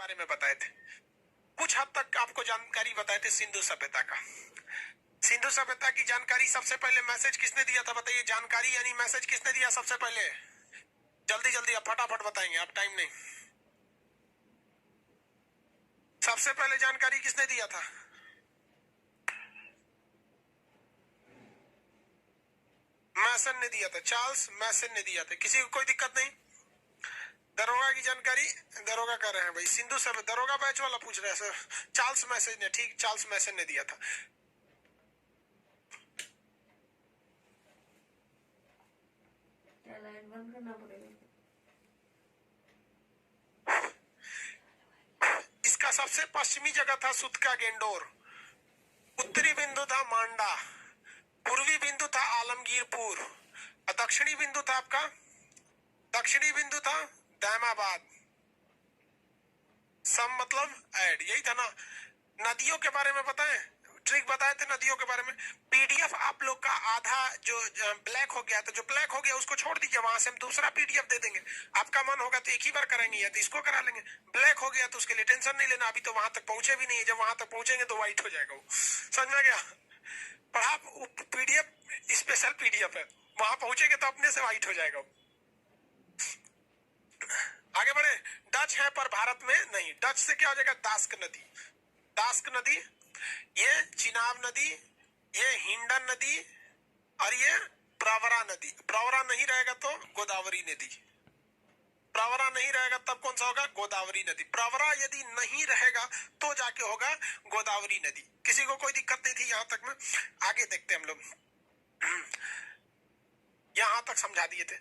बारे में बताए थे, कुछ हद तक आपको जानकारी बताए थे सिंधु सभ्यता का। सिंधु सभ्यता की जानकारी सबसे पहले मैसेज किसने दिया था बताइए? जानकारी यानी मैसेज किसने दिया सबसे पहले? जल्दी जल्दी आप फटाफट बताएंगे, आप टाइम नहीं। सबसे पहले जानकारी किसने दिया था? मैसन ने दिया था, चार्ल्स मैसन ने दिया था। किसी को कोई दिक्कत नहीं? दरोगा की जानकारी दरोगा कर रहे हैं भाई, सिंधु सभ्य दरोगा बैच वाला पूछ रहा है सर। चार्ल्स मैसन ने, ठीक, चार्ल्स मैसन ने दिया था। इसका सबसे पश्चिमी जगह था सुतका गेंडोर, उत्तरी बिंदु था मांडा, पूर्वी बिंदु था आलमगीरपुर, और दक्षिणी बिंदु था आपका, दक्षिणी बिंदु था दैमाबाद। सम मतलब ऐड, यही था ना। नदियों के बारे में बताएं, ट्रिक बताए थे नदियों के बारे में। पीडीएफ आप लोग का आधा जो ब्लैक हो गया, तो जो ब्लैक हो गया उसको छोड़ दीजिए, वहां से हम दूसरा पीडीएफ दे देंगे। आपका मन होगा तो एक ही बार कराएंगे, या तो इसको करा लेंगे। ब्लैक हो गया तो उसके लिए टेंशन नहीं लेना, अभी तो वहां तक पहुंचे भी नहीं है, जब वहां तक पहुंचेंगे तो व्हाइट हो जाएगा वो। समझ में गया? पढ़ा पीडीएफ स्पेशल पीडीएफ है, वहां पहुंचेंगे तो अपने से व्हाइट हो जाएगा। आगे बढ़े। डच है पर भारत में नहीं। डच से क्या हो जाएगा? दास्क नदी, दास्क नदी, ये चिनाब नदी, ये हिंडन नदी, और ये प्रवरा नदी। प्रवरा नहीं रहेगा तो गोदावरी नदी, प्रवरा नहीं रहेगा तब कौन सा होगा? गोदावरी नदी। प्रवरा यदि नहीं रहेगा तो जाके होगा गोदावरी नदी। किसी को कोई दिक्कत नहीं थी यहां तक में? आगे देखते हम लोग, यहां तक समझा दिए थे।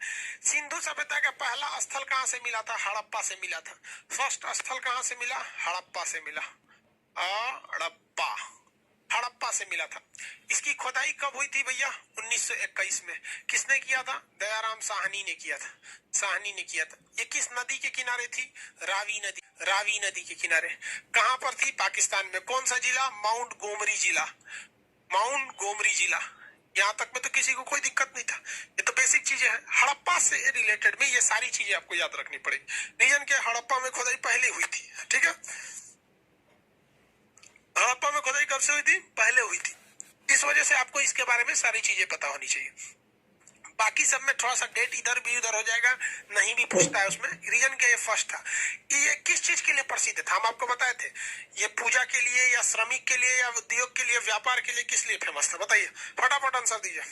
सिंधु सभ्यता का पहला स्थल कहां से मिला था? हड़प्पा से मिला था। फर्स्ट स्थल कहां से मिला? हड़प्पा से मिला। हड़प्पा, हड़प्पा से मिला था। इसकी खुदाई कब हुई थी भैया? 1921 में। किसने किया था? दयाराम साहनी ने किया था, साहनी ने किया था। ये किस नदी के किनारे थी? रावी नदी, रावी नदी के किनारे। कहां पर थी? पाकिस्तान में। कौन सा जिला? माउंट गोमरी जिला, माउंट गोमरी जिला। यहां तक में तो किसी को कोई दिक्कत नहीं था। ये तो बेसिक चीजें हैं। हड़प्पा से रिलेटेड में ये सारी चीजें आपको याद रखनी पड़ेगी। रीजन के हड़प्पा में खुदाई पहले हुई थी, ठीक है? हड़प्पा में खुदाई कब से हुई थी? पहले हुई थी। इस वजह से आपको इसके बारे में सारी चीजें पता होनी चाहिए। बाकी सब में थोड़ा सा डेट इधर भी उधर हो जाएगा, नहीं भी पूछता है उसमें। रीजन के ये फर्स्ट था। ये किस चीज के लिए प्रसिद्ध था? हम आपको बताए थे। ये पूजा के लिए या श्रमिक के लिए या उद्योग के लिए, व्यापार के लिए, किस लिए फेमस था? बताइए फटाफट आंसर दीजिए।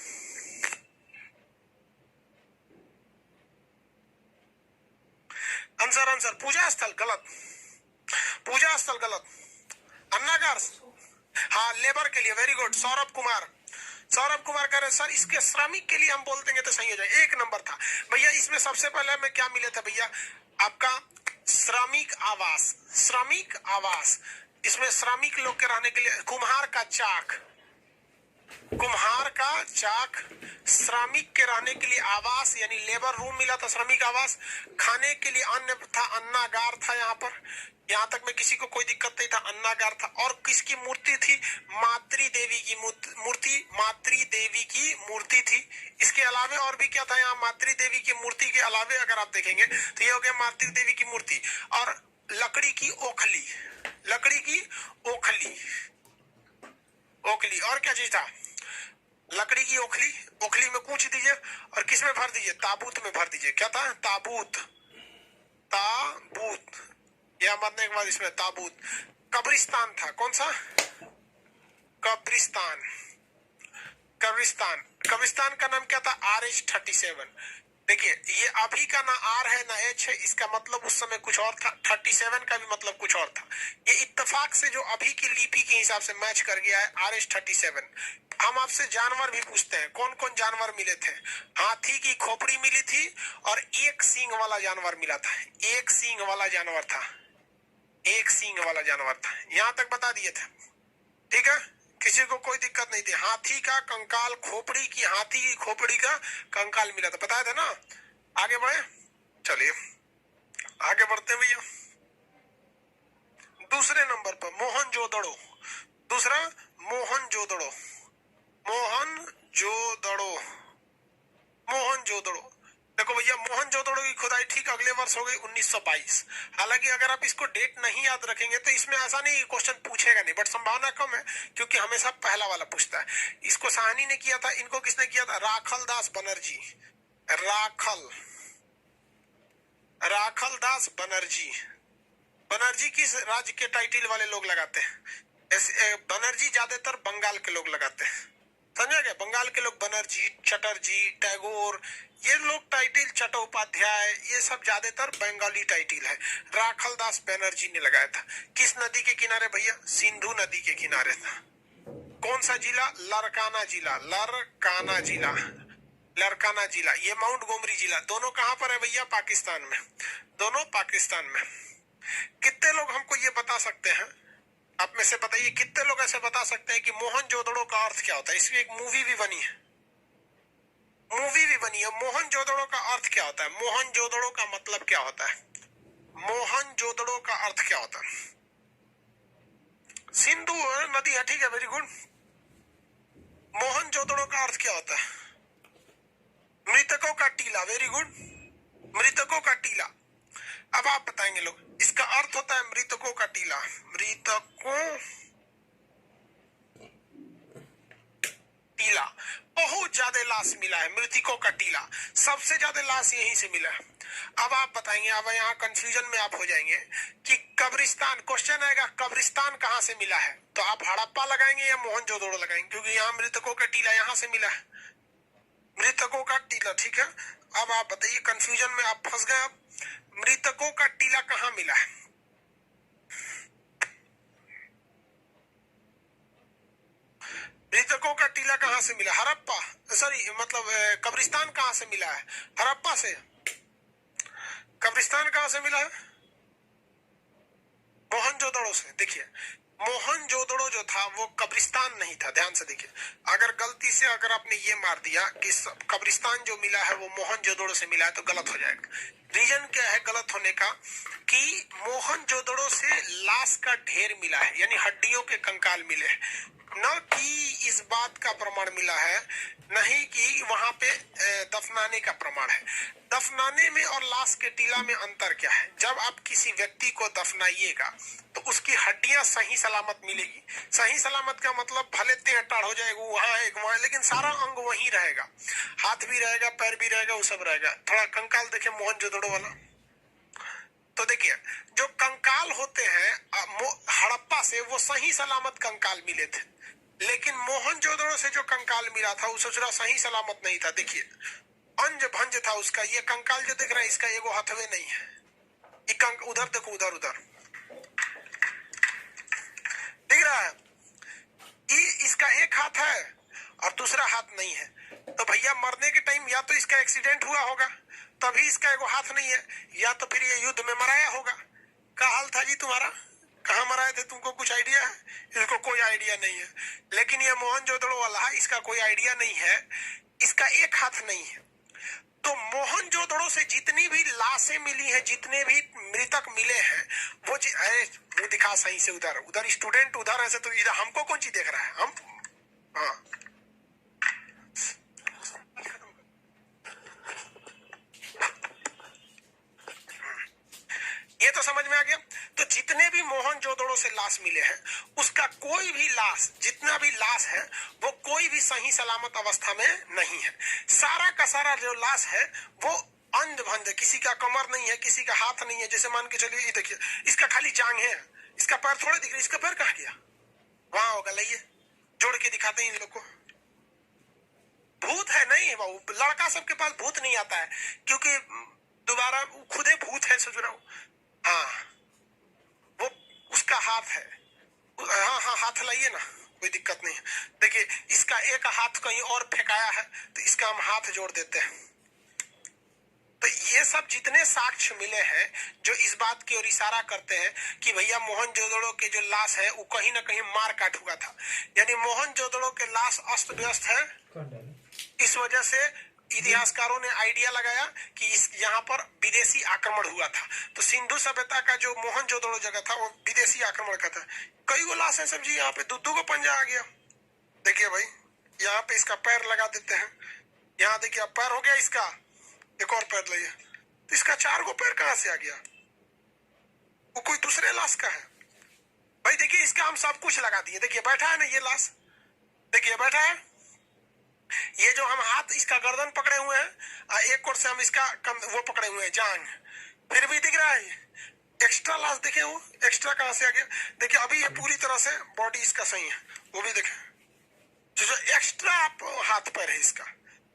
आंसर, आंसर पूजा स्थल गलत, पूजा स्थल गलत। अन्नागार, हाँ लेबर के लिए। वेरी गुड सौरभ कुमार, सौरभ कुमार कह रहे सर इसके श्रमिक के लिए हम बोल देंगे तो सही हो जाए। एक नंबर था भैया। इसमें सबसे पहले हमें क्या मिले थे भैया? आपका श्रमिक आवास, श्रमिक आवास। इसमें श्रमिक लोग के रहने के लिए कुम्हार का चाक, कुम्हार का चाक, श्रमिक के रहने के लिए आवास यानी लेबर रूम मिला था, श्रमिक आवास। खाने के लिए अन्न था, अन्नागार था यहाँ पर। यहाँ तक में किसी को कोई दिक्कत नहीं था, अन्नागार था। और किसकी मूर्ति थी? मातृ देवी की मूर्ति, मातृ देवी की मूर्ति थी। इसके अलावे और भी क्या था यहाँ? मातृ देवी की मूर्ति के अलावे अगर आप देखेंगे तो ये हो गया मातृ देवी की मूर्ति। और लकड़ी की ओखली, लकड़ी की ओखली, ओखली। और क्या चीज था? लकड़ी की ओखली, ओखली में कूच दीजिए और किस में भर दीजिए? ताबूत में भर दीजिए। क्या था? ताबूत, ताबूत। यह मरने के बाद इसमें ताबूत। कब्रिस्तान था, कौन सा? कब्रिस्तान, कब्रिस्तान। कब्रिस्तान का नाम क्या था? RH-37। देखिए ये अभी का ना आर है ना एच है, इसका मतलब उस समय कुछ और था। 37 का भी मतलब कुछ और था। ये इत्तेफाक से जो अभी की लिपि के हिसाब से मैच कर गया है, RH-37। हम आपसे जानवर भी पूछते हैं, कौन कौन जानवर मिले थे? हाथी की खोपड़ी मिली थी और एक सींग वाला जानवर मिला था, एक सींग वाला जानवर था, एक सींग वाला जानवर था। यहां तक बता दिए थे, ठीक है? किसी को कोई दिक्कत नहीं थी। हाथी का कंकाल, खोपड़ी की, हाथी की खोपड़ी का कंकाल मिला था, बताया था ना? आगे बढ़े, चलिए आगे बढ़ते भैया। दूसरे नंबर पर मोहनजोदड़ो, दूसरा मोहनजोदड़ो, मोहनजोदड़ो, मोहनजोदड़ो। देखो भैया, मोहनजोदड़ो की खुदाई ठीक अगले वर्ष हो गई 1922। हालांकि अगर आप इसको डेट नहीं याद रखेंगे तो इसमें ऐसा नहीं क्वेश्चन पूछेगा नहीं, बट संभावना कम है क्योंकि हमेशा पहला वाला पूछता है। इसको साहनी ने किया था, इनको किसने किया था? राखल दास बनर्जी। राखल राखल दास बनर्जी। बनर्जी किस राज्य के टाइटिल वाले लोग लगाते हैं? बनर्जी ज्यादातर बंगाल के लोग लगाते हैं, समझा गया? बंगाल के लोग बनर्जी, चटर्जी, टैगोर, ये लोग टाइटिल, चट्टोपाध्याय, ये सब ज्यादातर बंगाली टाइटिल है। राखल दास बनर्जी ने लगाया था। किस नदी के किनारे भैया? सिंधु नदी के किनारे था। कौन सा जिला? लरकाना जिला। लरकाना जिला, लरकाना जिला। ये माउंट गोमरी जिला, दोनों कहां पर है भैया? पाकिस्तान में। दोनों पाकिस्तान में। कितने लोग हमको ये बता सकते हैं? आप में से बताइए, कितने लोग ऐसे बता सकते हैं कि मोहनजोदड़ो का अर्थ क्या होता है? इसकी एक मूवी भी बनी है, मूवी भी बनी है। मोहनजोदड़ो का अर्थ क्या होता है? मोहनजोदड़ो का मतलब क्या होता है? मोहनजोदड़ो का अर्थ क्या होता है? सिंधु नदी है, ठीक है, वेरी गुड। मोहनजोदड़ो का अर्थ क्या होता है? मृतकों का टीला, वेरी गुड, मृतकों का टीला। अब आप बताएंगे लोग, इसका अर्थ होता है मृतकों का टीला। मृतकों टीला, बहुत ज्यादा लाश मिला है, मृतकों का टीला, सबसे ज्यादा लाश यहीं से मिला है। अब आप बताएंगे, अब यहाँ कंफ्यूजन में आप हो जाएंगे कि कब्रिस्तान, क्वेश्चन आएगा कब्रिस्तान कहाँ से मिला है, तो आप हड़प्पा लगाएंगे या मोहनजोदड़ो लगाएंगे? क्योंकि यहाँ मृतकों का टीला यहाँ से मिला है, मृतकों का टीला, ठीक है। अब आप बताइए, कंफ्यूजन में आप फंस गए। अब मृतकों का टीला कहाँ मिला है? मृतकों का टीला कहाँ से मिला? हड़प्पा, सॉरी मतलब कब्रिस्तान कहाँ से मिला है? हड़प्पा से। कब्रिस्तान कहाँ से मिला है? मोहनजोदड़ो से। देखिए, मोहनजोदड़ो जो था वो कब्रिस्तान नहीं था, ध्यान से देखिए। अगर गलती से अगर आपने ये मार दिया कि कब्रिस्तान जो मिला है वो मोहनजोदड़ो से मिला है तो गलत हो जाएगा। रीजन क्या है गलत होने का? कि मोहनजोदड़ो से लाश का ढेर मिला है, यानी हड्डियों के कंकाल मिले हैं, न कि इस बात का प्रमाण मिला है, नहीं कि वहां पे दफनाने का प्रमाण है। दफनाने में और लाश के टीला में अंतर क्या है? जब आप किसी व्यक्ति को दफनाइएगा तो उसकी हड्डियां सही सलामत मिलेगी। सही सलामत का मतलब भले टेढ़ हो जाएगा, वहां एक वहां, लेकिन सारा अंग वहीं रहेगा, हाथ भी रहेगा, पैर भी रहेगा, वो सब रहेगा। थोड़ा कंकाल देखे मोहनजोदड़ो वाला, तो देखिए जो कंकाल होते हैं हड़प्पा से, वो सही सलामत कंकाल मिले थे, लेकिन मोहनजोदड़ो से जो कंकाल मिला था वो सोचना सही सलामत नहीं था। देखिए अंज भंज था उसका। ये कंकाल जो दिख रहा है इसका एगो हथवे नहीं है, ये उधर देखो, उधर उधर दिख रहा है, इसका एक हाथ है और दूसरा हाथ नहीं है। तो भैया मरने के टाइम या तो इसका एक्सीडेंट हुआ होगा तभी इसका एगो हाथ नहीं है, या तो फिर ये युद्ध में मराया होगा। क्या हाल था जी तुम्हारा? कहाँ मराए थे? तुमको कुछ आइडिया है? इसको कोई आइडिया नहीं है। लेकिन ये मोहनजोदड़ो वाला, इसका कोई आइडिया नहीं है, इसका एक हाथ नहीं है। तो मोहनजोदड़ो से जितनी भी लाशें मिली हैं, जितने भी मृतक मिले हैं, वो मुंह दिखा सही से, उधर उधर स्टूडेंट उधर, ऐसे तो इधर हमको कौन चीज देख रहा है? हम हाँ, ये तो समझ में आ गया। तो जितने भी मोहनजोदड़ो से लाश मिले हैं, उसका कोई भी लाश, जितना भी लाश है, वो कोई भी सही सलामत अवस्था में नहीं है। सारा का सारा जो लाश है वो अंध भंज है, किसी का कमर नहीं है, किसी का हाथ नहीं है। जैसे मान के चलिए, ये देखिए इसका खाली जांग है, इसका पैर थोड़े दिख रहे, इसका पैर कहाँ गया? वहां होगा, लाइए जोड़ के दिखाते हैं इन लोग को। भूत है नहीं बाबू, लड़का सबके पास भूत नहीं आता है, क्योंकि दोबारा खुदे भूत है, सोच रहा हूं। हाँ, वो उसका हाथ है। हाँ हाँ, हाथ लाइए ना, कोई दिक्कत नहीं है। देखिए इसका एक हाथ कहीं और फेंकाया है, तो इसका हम हाथ जोड़ देते हैं। तो ये सब जितने साक्ष्य मिले हैं जो इस बात की ओर इशारा करते हैं कि भैया मोहनजोदड़ो के जो लाश है वो कहीं ना कहीं मार काट हुआ था, यानी मोहनजोदड़ो के लाश अस्त व्यस्त है। इस वजह से इतिहासकारों ने आइडिया लगाया कि इस यहाँ पर विदेशी आक्रमण हुआ था। तो सिंधु सभ्यता का जो मोहनजोदड़ो जगह था वो विदेशी आक्रमण का था। कई गो लाश है समझिए, यहाँ पे दो को पंजा आ गया। देखिए भाई, यहाँ पे इसका पैर लगा देते हैं, यहाँ देखिए पैर हो गया इसका, एक और पैर लाइए। तो इसका 4 गो पैर कहां से आ गया? वो कोई दूसरे लाश का है भाई। देखिए इसका हम सब कुछ लगा दिए। देखिए बैठा है ना ये लाश, देखिए बैठा है। ये जो हम हाथ इसका गर्दन पकड़े हुए हैं, एक ओर से हम इसका वो पकड़े हुए हैं जांग, फिर भी दिख रहा है एक्स्ट्रा लाश। देखे वो एक्स्ट्रा कहां से आ गया? देखिए अभी ये पूरी तरह से बॉडी इसका सही है, वो भी देखे जो एक्स्ट्रा हाथ पैर है इसका,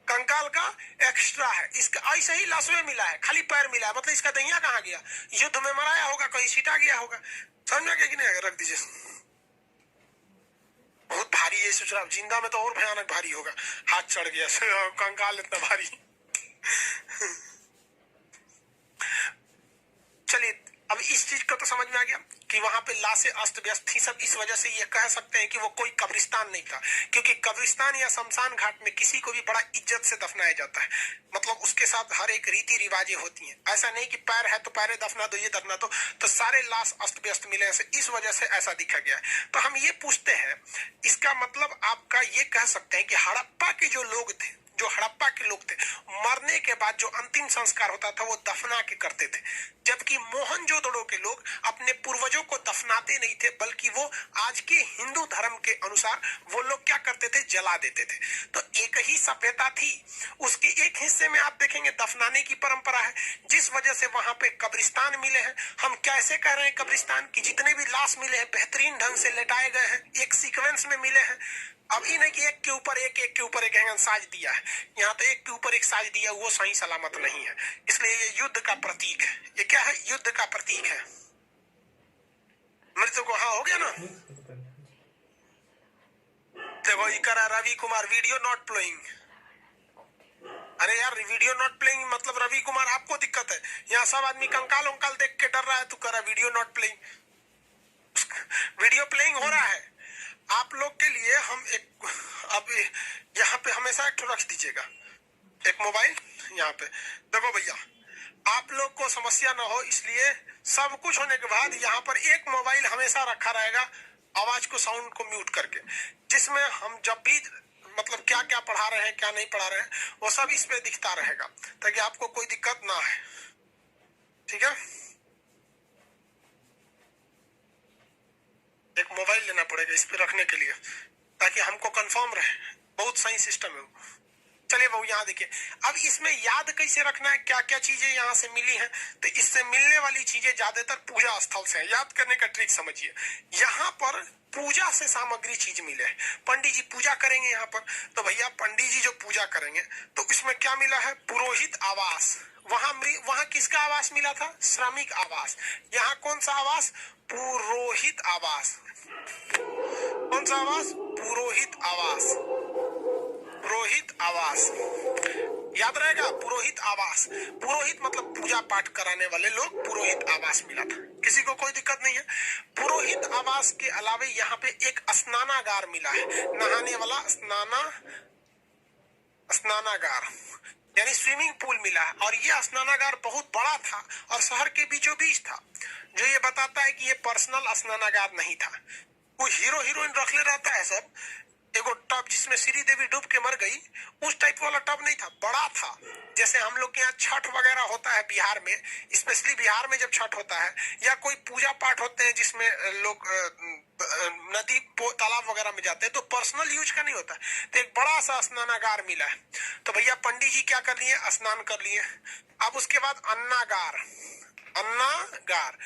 कंकाल का एक्स्ट्रा है इसका। ऐसे ही लाश में मिला है, खाली पैर मिला है, मतलब इसका दहिया कहाँ गया? युद्ध में मराया होगा, कहीं सीटा गया होगा। समझ में गया कि नहीं? रख दीजिए। बहुत भारी है, सोच रहा जिंदा में तो और भयानक भारी होगा। हाथ चढ़ गया कंकाल इतना भारी। चलिए अब इस चीज को तो समझ में आ गया कि वहां पे लाशें अस्त व्यस्त थी सब। इस वजह से ये कह सकते हैं कि वो कोई कब्रिस्तान नहीं था, क्योंकि कब्रिस्तान या शमशान घाट में किसी को भी बड़ा इज्जत से दफनाया जाता है। मतलब उसके साथ हर एक रीति रिवाजें होती हैं। ऐसा नहीं कि पैर है तो पैरे दफना दो, ये दफना दो, तो सारे लाश अस्त व्यस्त मिले ऐसे। इस वजह से ऐसा दिखा गया है। तो हम ये पूछते हैं, इसका मतलब आपका ये कह सकते हैं कि हड़प्पा के जो लोग थे, जो हड़प्पा के लोग थे, मरने के बाद जो अंतिम संस्कार होता था वो दफना के करते थे, जबकि मोहनजोदड़ो के लोग अपने पूर्वजों को दफनाते नहीं थे, बल्कि वो आज के हिंदू धर्म के अनुसार वो लोग क्या करते थे? जला देते थे। तो एक ही सभ्यता थी, उसके एक हिस्से में आप देखेंगे दफनाने की परंपरा है, जिस वजह से वहां पे कब्रिस्तान मिले हैं। हम कैसे कह रहे हैं कब्रिस्तान की? जितने भी लाश मिले हैं बेहतरीन ढंग से लेटाए गए हैं, एक सीक्वेंस में मिले हैं। अब ही नहीं कि एक के ऊपर एक, एक के ऊपर एक साज दिया है। यहाँ तो एक के ऊपर एक साज दिया, वो सही सलामत नहीं है। इसलिए ये युद्ध का प्रतीक है। ये क्या है? युद्ध का प्रतीक है। मृत्यु को हाँ हो गया ना? देखो ये करा Ravi Kumar video not playing. अरे यार वीडियो नॉट प्लेइंग मतलब रवि कुमार आपको दिक्कत है। यहाँ सब आदमी कंकाल उंकाल देख के डर रहा है, तू करा video not playing. Video playing हो रहा है आप लोग के लिए। हम एक अब यहाँ पे हमेशा एक रख दीजिएगा, एक मोबाइल यहाँ पे। देखो भैया आप लोग को समस्या ना हो, इसलिए सब कुछ होने के बाद यहाँ पर एक मोबाइल हमेशा रखा रहेगा, आवाज को साउंड को म्यूट करके, जिसमें हम जब भी मतलब क्या क्या पढ़ा रहे हैं क्या नहीं पढ़ा रहे हैं वो सब इस पे दिखता रहेगा, ताकि आपको कोई दिक्कत ना है। ठीक है? एक मोबाइल लेना पड़ेगा इस पे रखने के लिए, ताकि हमको कंफर्म रहे। बहुत सही सिस्टम है वो। चलिए बहू यहाँ देखिए, अब इसमें याद कैसे रखना है, क्या क्या चीजें यहाँ से मिली हैं। तो इससे मिलने वाली चीजें ज्यादातर पूजा स्थल से है। याद करने का ट्रिक समझिए, यहाँ पर पूजा से सामग्री चीज मिले। पंडित जी पूजा करेंगे यहाँ पर, तो भैया पंडित जी जो पूजा करेंगे तो इसमें क्या मिला है? पुरोहित आवास। वहां किसका आवास मिला था? श्रमिक आवास। यहाँ कौन सा आवास? पुरोहित आवास। कौन सा आवास? पुरोहित आवास। पुरोहित आवास याद रहेगा, पुरोहित आवास। पुरोहित मतलब पूजा पाठ कराने वाले लोग, पुरोहित आवास मिला था। किसी को कोई दिक्कत नहीं है। पुरोहित आवास के अलावे यहाँ पे एक स्नानागार मिला है, नहाने वाला स्नानागार यानी स्विमिंग पूल मिला है। और ये स्नानागार बहुत बड़ा था और शहर के बीचों बीच था, जो ये बताता है कि ये पर्सनल स्नानागार नहीं था। कोई हीरो हीरोइन रख ले रहता है सब, एगो टब जिसमें श्री देवी डूब के मर गई, उस टाइप वाला टब नहीं था, बड़ा था। जैसे हम लोग के यहाँ छठ वगैरह होता है बिहार में, स्पेशली बिहार में जब छठ होता है या कोई पूजा पाठ होते हैं जिसमें लोग नदी तालाब वगैरह में जाते हैं, तो पर्सनल यूज का नहीं होता। तो एक बड़ा सा स्नानागार मिला है। तो भैया पंडित जी क्या कर लिए? स्नान कर लिए। अब उसके बाद अन्नागार। अन्नागार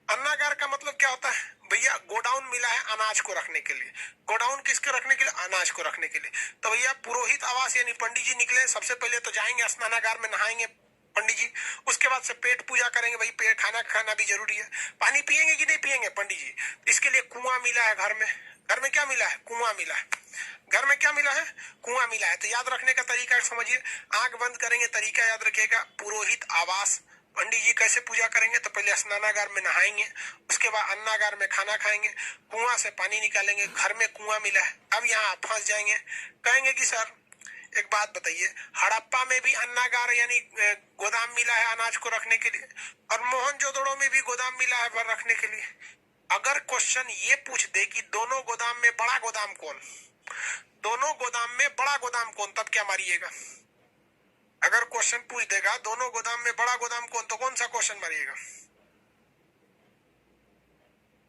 अन्नागार का मतलब क्या होता है? भैया गोडाउन मिला है अनाज को रखने के लिए। गोडाउन किसके रखने के लिए? अनाज को रखने के लिए। तो भैया पुरोहित आवास यानी पंडित जी निकले, सबसे पहले तो जाएंगे स्नानागार में, नहाएंगे पंडित जी। उसके बाद से पेट पूजा करेंगे, भाई पेट खाना भी जरूरी है। पानी पियेंगे कि नहीं पियेंगे पंडित जी? इसके लिए कुआं मिला है घर में। घर में क्या मिला है? कुआं मिला है। घर में क्या मिला है? कुआं मिला है। तो याद रखने का तरीका समझिए, आंख बंद करेंगे, तरीका याद रखिएगा। पुरोहित आवास, पंडित जी कैसे पूजा करेंगे? तो पहले स्नानागार में नहाएंगे, उसके बाद अन्नागार में खाना खाएंगे, कुआं से पानी निकालेंगे। घर में कुआं मिला है। अब यहाँ फंस जाएंगे, कहेंगे कि सर एक बात बताइए, हड़प्पा में भी अन्नागार यानी गोदाम मिला है अनाज को रखने के लिए, और मोहनजोदड़ो में भी गोदाम मिला है पर रखने के लिए। अगर क्वेश्चन ये पूछ दे कि दोनों गोदाम में बड़ा गोदाम कौन, दोनों गोदाम में बड़ा गोदाम कौन, तब क्या मारिएगा? अगर क्वेश्चन पूछ देगा दोनों गोदाम में बड़ा गोदाम कौन, तो कौन सा क्वेश्चन मारिएगा?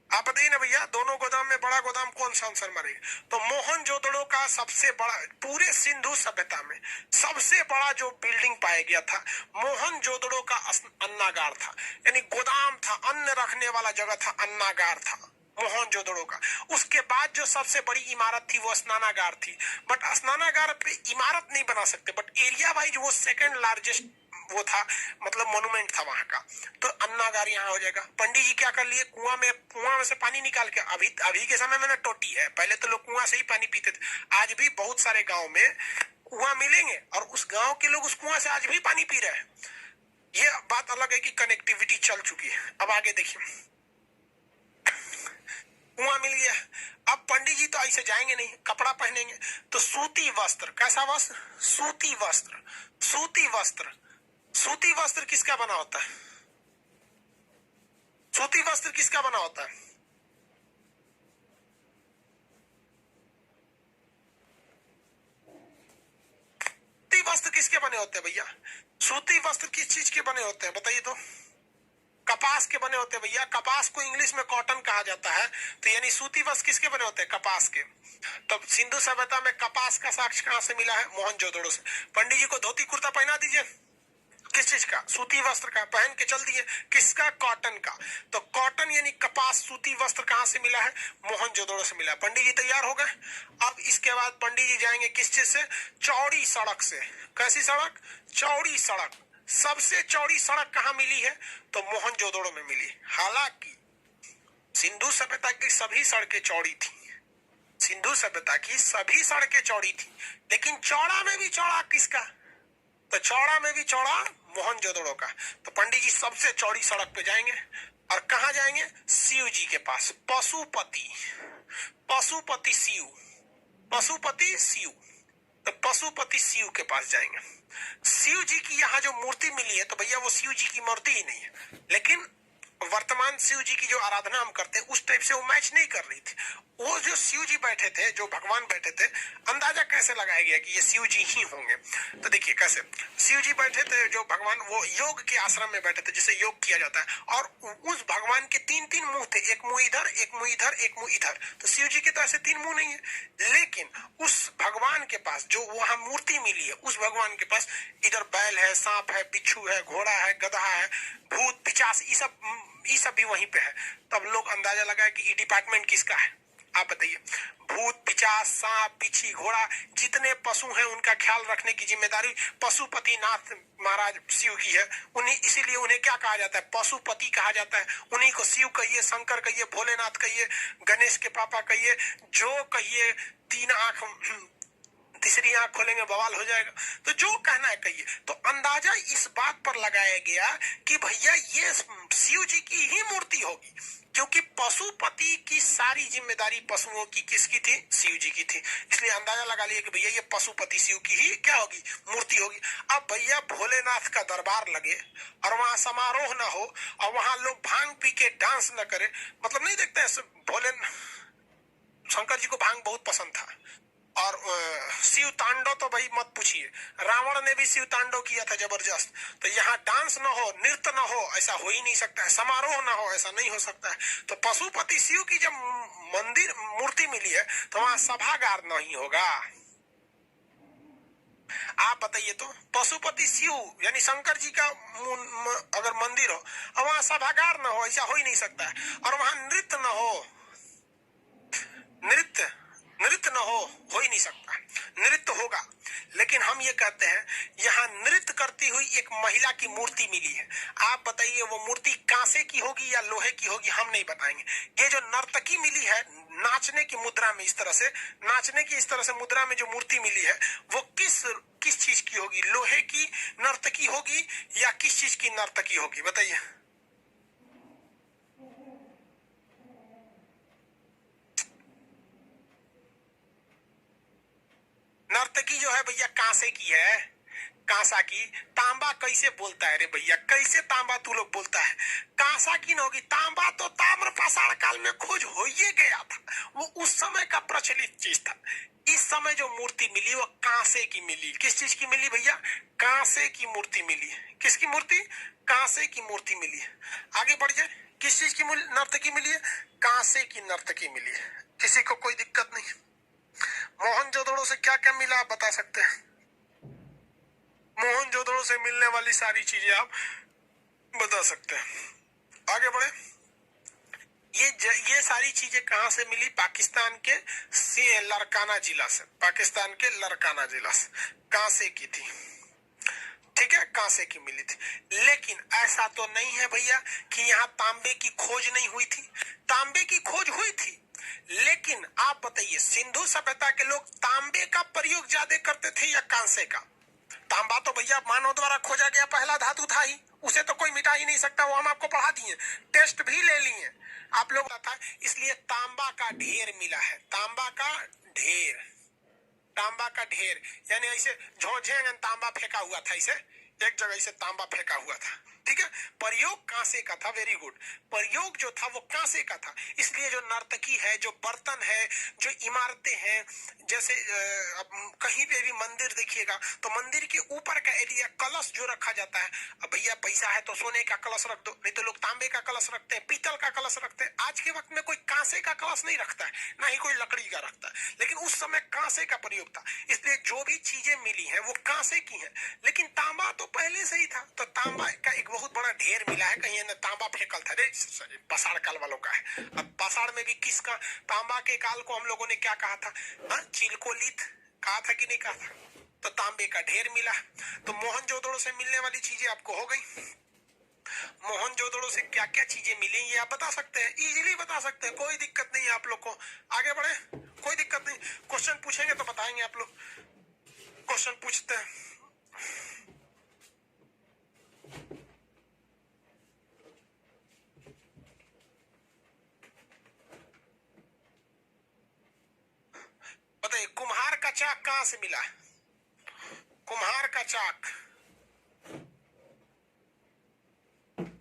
आप बताइए ना भैया, दोनों गोदाम में बड़ा गोदाम कौन सा आंसर मारेगा? तो मोहनजोदड़ो का सबसे बड़ा, पूरे सिंधु सभ्यता में सबसे बड़ा जो बिल्डिंग पाया गया था मोहनजोदड़ो का अन्नागार था, यानी गोदाम था, अन्न रखने वाला जगह था, अन्नागार था मोहनजोदड़ो का। उसके बाद जो सबसे बड़ी इमारत थी वो स्नानागार थी, बट स्नानागार पे इमारत नहीं बना सकते, बट एरिया वाइज वो सेकंड लार्जेस्ट वो था, मतलब मोन्यूमेंट था वहां का। तो अन्नागार यहाँ हो जाएगा। पंडित जी क्या कर लिए, कुआं में से पानी निकाल के, अभी के समय में ना टोटी है, पहले तो लोग कुआं से ही पानी पीते थे। आज भी बहुत सारे गांव में कुआं मिलेंगे और उस गांव के लोग उस कुआं से आज भी पानी पी रहे हैं। ये बात अलग है कि कनेक्टिविटी चल चुकी है। अब आगे देखिए, कुआं मिल गया। अब पंडित जी तो ऐसे जाएंगे नहीं, कपड़ा पहनेंगे, तो सूती वस्त्र, कैसा वस्त्र? सूती वस्त्र। सूती वस्त्र, सूती वस्त्र किसका बना होता है? सूती वस्त्र किसका बना होता है? सूती वस्त्र किसके बने होते हैं भैया? सूती वस्त्र किस चीज के बने होते हैं बताइए तो? कपास के बने होते हैं भैया। कपास को इंग्लिश में कॉटन कहा जाता है, तो यानी सूती वस्त्र किसके बने होते हैं? कपास के। तो सिंधु सभ्यता में कपास का साक्ष्य कहां से मिला है? मोहनजोदड़ो से। पंडित जी को धोती कुर्ता पहना दीजिए, किस चीज का? सूती वस्त्र का, पहन के चल दिए। किसका? कॉटन का। तो कॉटन यानी कपास, सूती वस्त्र कहां से मिला है? मोहनजोदड़ो से मिला। पंडित जी तैयार हो गए। अब इसके बाद पंडित जी जाएंगे किस चीज से? चौड़ी सड़क से। कैसी सड़क? चौड़ी सड़क। सबसे चौड़ी सड़क कहां मिली है? तो मोहनजोदड़ो में मिली। हालांकि सिंधु सभ्यता की सभी सड़कें चौड़ी थी, सिंधु सभ्यता की सभी सड़कें चौड़ी थी, लेकिन चौड़ा में भी चौड़ा किसका? तो चौड़ा में भी चौड़ा मोहनजोदड़ो का। तो पंडित जी सबसे चौड़ी सड़क पे जाएंगे और कहा जाएंगे? शिव जी के पास। पशुपति, पशुपति शिव, पशुपति शिव। तो पशुपति शिव के पास जाएंगे। शिव जी की यहाँ जो मूर्ति मिली है, तो भैया वो शिव जी की मूर्ति ही नहीं है, लेकिन वर्तमान शिव जी की जो आराधना हम करते हैं उस टाइप से वो मैच नहीं कर रही थी। वो जो शिव जी बैठे थे, जो भगवान बैठे थे, अंदाजा कैसे लगाया गया कि ये शिव जी ही होंगे? तो देखिए कैसे शिव जी बैठे थे, जो भगवान वो योग के आश्रम में बैठे थे, जिसे योग किया जाता है, और उस भगवान के तीन तीन मुंह थे, एक मुंह इधर, एक मुंह इधर, एक मुंह इधर। तो शिव जी के तो ऐसे तीन मुंह नहीं है, लेकिन उस भगवान के पास जो वहां मूर्ति मिली है, उस भगवान के पास इधर बैल है, सांप है, बिच्छू है, घोड़ा है, गधा है, भूत पिचास, ये सब भी वहीं पे है। तब लोग अंदाजा लगाए कि ये डिपार्टमेंट किसका है? आप बताइए। भूत पिचास, सांप, बिच्छी, घोड़ा, जितने पशु हैं उनका ख्याल रखने की जिम्मेदारी पशुपति नाथ महाराज शिव की है। उन्हीं, इसीलिए उन्हें क्या कहा जाता है? पशुपति कहा जाता है। उन्हीं को शिव कहिए, शंकर कहिए, भोलेनाथ कहिए, गणेश के पापा कहिए, जो कहिए, तीन आंख, तीसरी आंख खोलेंगे बवाल हो जाएगा। तो जो कहना है कहिए। तो अंदाजा इस बात पर लगाया गया कि भैया ये शिव जी की ही मूर्ति होगी, क्योंकि पशुपति की सारी जिम्मेदारी पशुओं की किसकी थी? शिव जी की थी। इसलिए अंदाजा लगा लिया कि भैया ये पशुपति शिव की ही क्या होगी? मूर्ति होगी। अब भैया भोलेनाथ का दरबार लगे और वहां समारोह ना हो और वहां लोग भांग पी के डांस न करे, मतलब नहीं देखते हैं भोले शंकर जी को भांग बहुत पसंद था। और शिव तांडव तो भाई मत पूछिए, रावण ने भी शिव तांडव किया था जबरदस्त। तो यहाँ डांस न हो, नृत्य न हो, ऐसा हो ही नहीं सकता है। समारोह न हो, ऐसा नहीं हो सकता है। तो पशुपति शिव की जब मंदिर मूर्ति मिली है, तो वहां सभागार नहीं होगा। आप बताइए तो, पशुपति शिव यानी शंकर जी का अगर मंदिर हो और वहां सभागार न हो, ऐसा हो ही नहीं सकता है। और वहां नृत्य न हो, नृत्य नृत्य न हो ही नहीं सकता। नृत्य होगा, लेकिन हम ये कहते हैं यहाँ नृत्य करती हुई एक महिला की मूर्ति मिली है। आप बताइए वो मूर्ति कांसे की होगी या लोहे की होगी? हम नहीं बताएंगे। ये जो नर्तकी मिली है नाचने की मुद्रा में, इस तरह से नाचने की इस तरह से मुद्रा में जो मूर्ति मिली है, वो किस चीज की होगी? लोहे की नर्तकी होगी या किस चीज की नर्तकी होगी? बताइए। नर्तकी जो है भैया कांसे की है, कांसा की। तांबा कैसे बोलता है रे भैया? कैसे तांबा तू लोग बोलता है? कांसा की न होगी। तांबा तो ताम्र पाषाण काल में खोज हो ही गया था, वो उस समय का प्रचलित चीज था। इस समय जो मूर्ति मिली वो कांसे की मिली। किस चीज की मिली भैया? कांसे की मूर्ति मिली। किसकी मूर्ति? कांसे की मूर्ति मिली। आगे बढ़ जाए, किस चीज की नर्तकी मिली है? कांसे की नर्तकी मिली है। किसी को कोई दिक्कत नहीं? मोहनजोदड़ो से क्या क्या मिला आप बता सकते हैं? मोहनजोदड़ो से मिलने वाली सारी चीजें आप बता सकते हैं। आगे बढ़े, ये सारी चीजें कहां से मिली? पाकिस्तान के लरकाना जिला से। पाकिस्तान के लरकाना जिला से कांसे की थी। ठीक है, कांसे की मिली थी। लेकिन ऐसा तो नहीं है भैया कि यहाँ तांबे की खोज नहीं हुई थी। तांबे की खोज हुई थी, लेकिन आप बताइए सिंधु सभ्यता के लोग तांबे का प्रयोग ज्यादा करते थे या कांसे का? तांबा तो भैया मानव द्वारा खोजा गया पहला धातु था ही, उसे तो कोई मिटा ही नहीं सकता। वो हम आपको पढ़ा दिए, टेस्ट भी ले लिए आप लोग था। इसलिए तांबा का ढेर मिला है। तांबा का ढेर, तांबा का ढेर यानी ऐसे झोझेंगे तांबा फेंका हुआ था, इसे एक जगह से तांबा फेंका हुआ था। ठीक है, प्रयोग कांसे का था। वेरी गुड, प्रयोग जो था वो कांसे का था। इसलिए जो नर्तकी है, जो बर्तन है, जो इमारतें हैं, जैसे कहीं पे भी मंदिर देखिएगा तो मंदिर के ऊपर का एरिया, कलश जो रखा जाता है, अब भैया पैसा है तो सोने का कलश रख दो, नहीं तो लोग तांबे का कलश रखते हैं, पीतल का कलश रखते हैं। आज के वक्त में कोई कांसे का कलश नहीं रखता है, ना ही कोई लकड़ी का रखता है, लेकिन उस समय कांसे का प्रयोग था। इसलिए जो भी चीजें मिली हैं वो कांसे की हैं। लेकिन तांबा तो पहले से ही था, तो तांबा का एक बहुत बड़ा ढेर मिला है। कहीं ने तांबा फेंकल था, पाषाण काल वालों का है। अब पाषाण में भी किसका? तांबा के काल को हम लोगों ने क्या कहा था? चिलकोलिथ कहा था कि नहीं कहा था? तो तांबे का ढेर मिला। तो मोहनजोदड़ो से मिलने वाली चीजें आपको हो गई। मोहनजोदड़ो से क्या क्या चीजें मिली ये आप बता सकते हैं, इजीली बता सकते हैं, कोई दिक्कत नहीं है आप लोग को। आगे बढ़े, कोई दिक्कत नहीं। क्वेश्चन पूछेंगे तो बताएंगे आप लोग। क्वेश्चन पूछते हैं। बताइए, कुम्हार का चाक कहां से मिला? कुम्हार का चाक,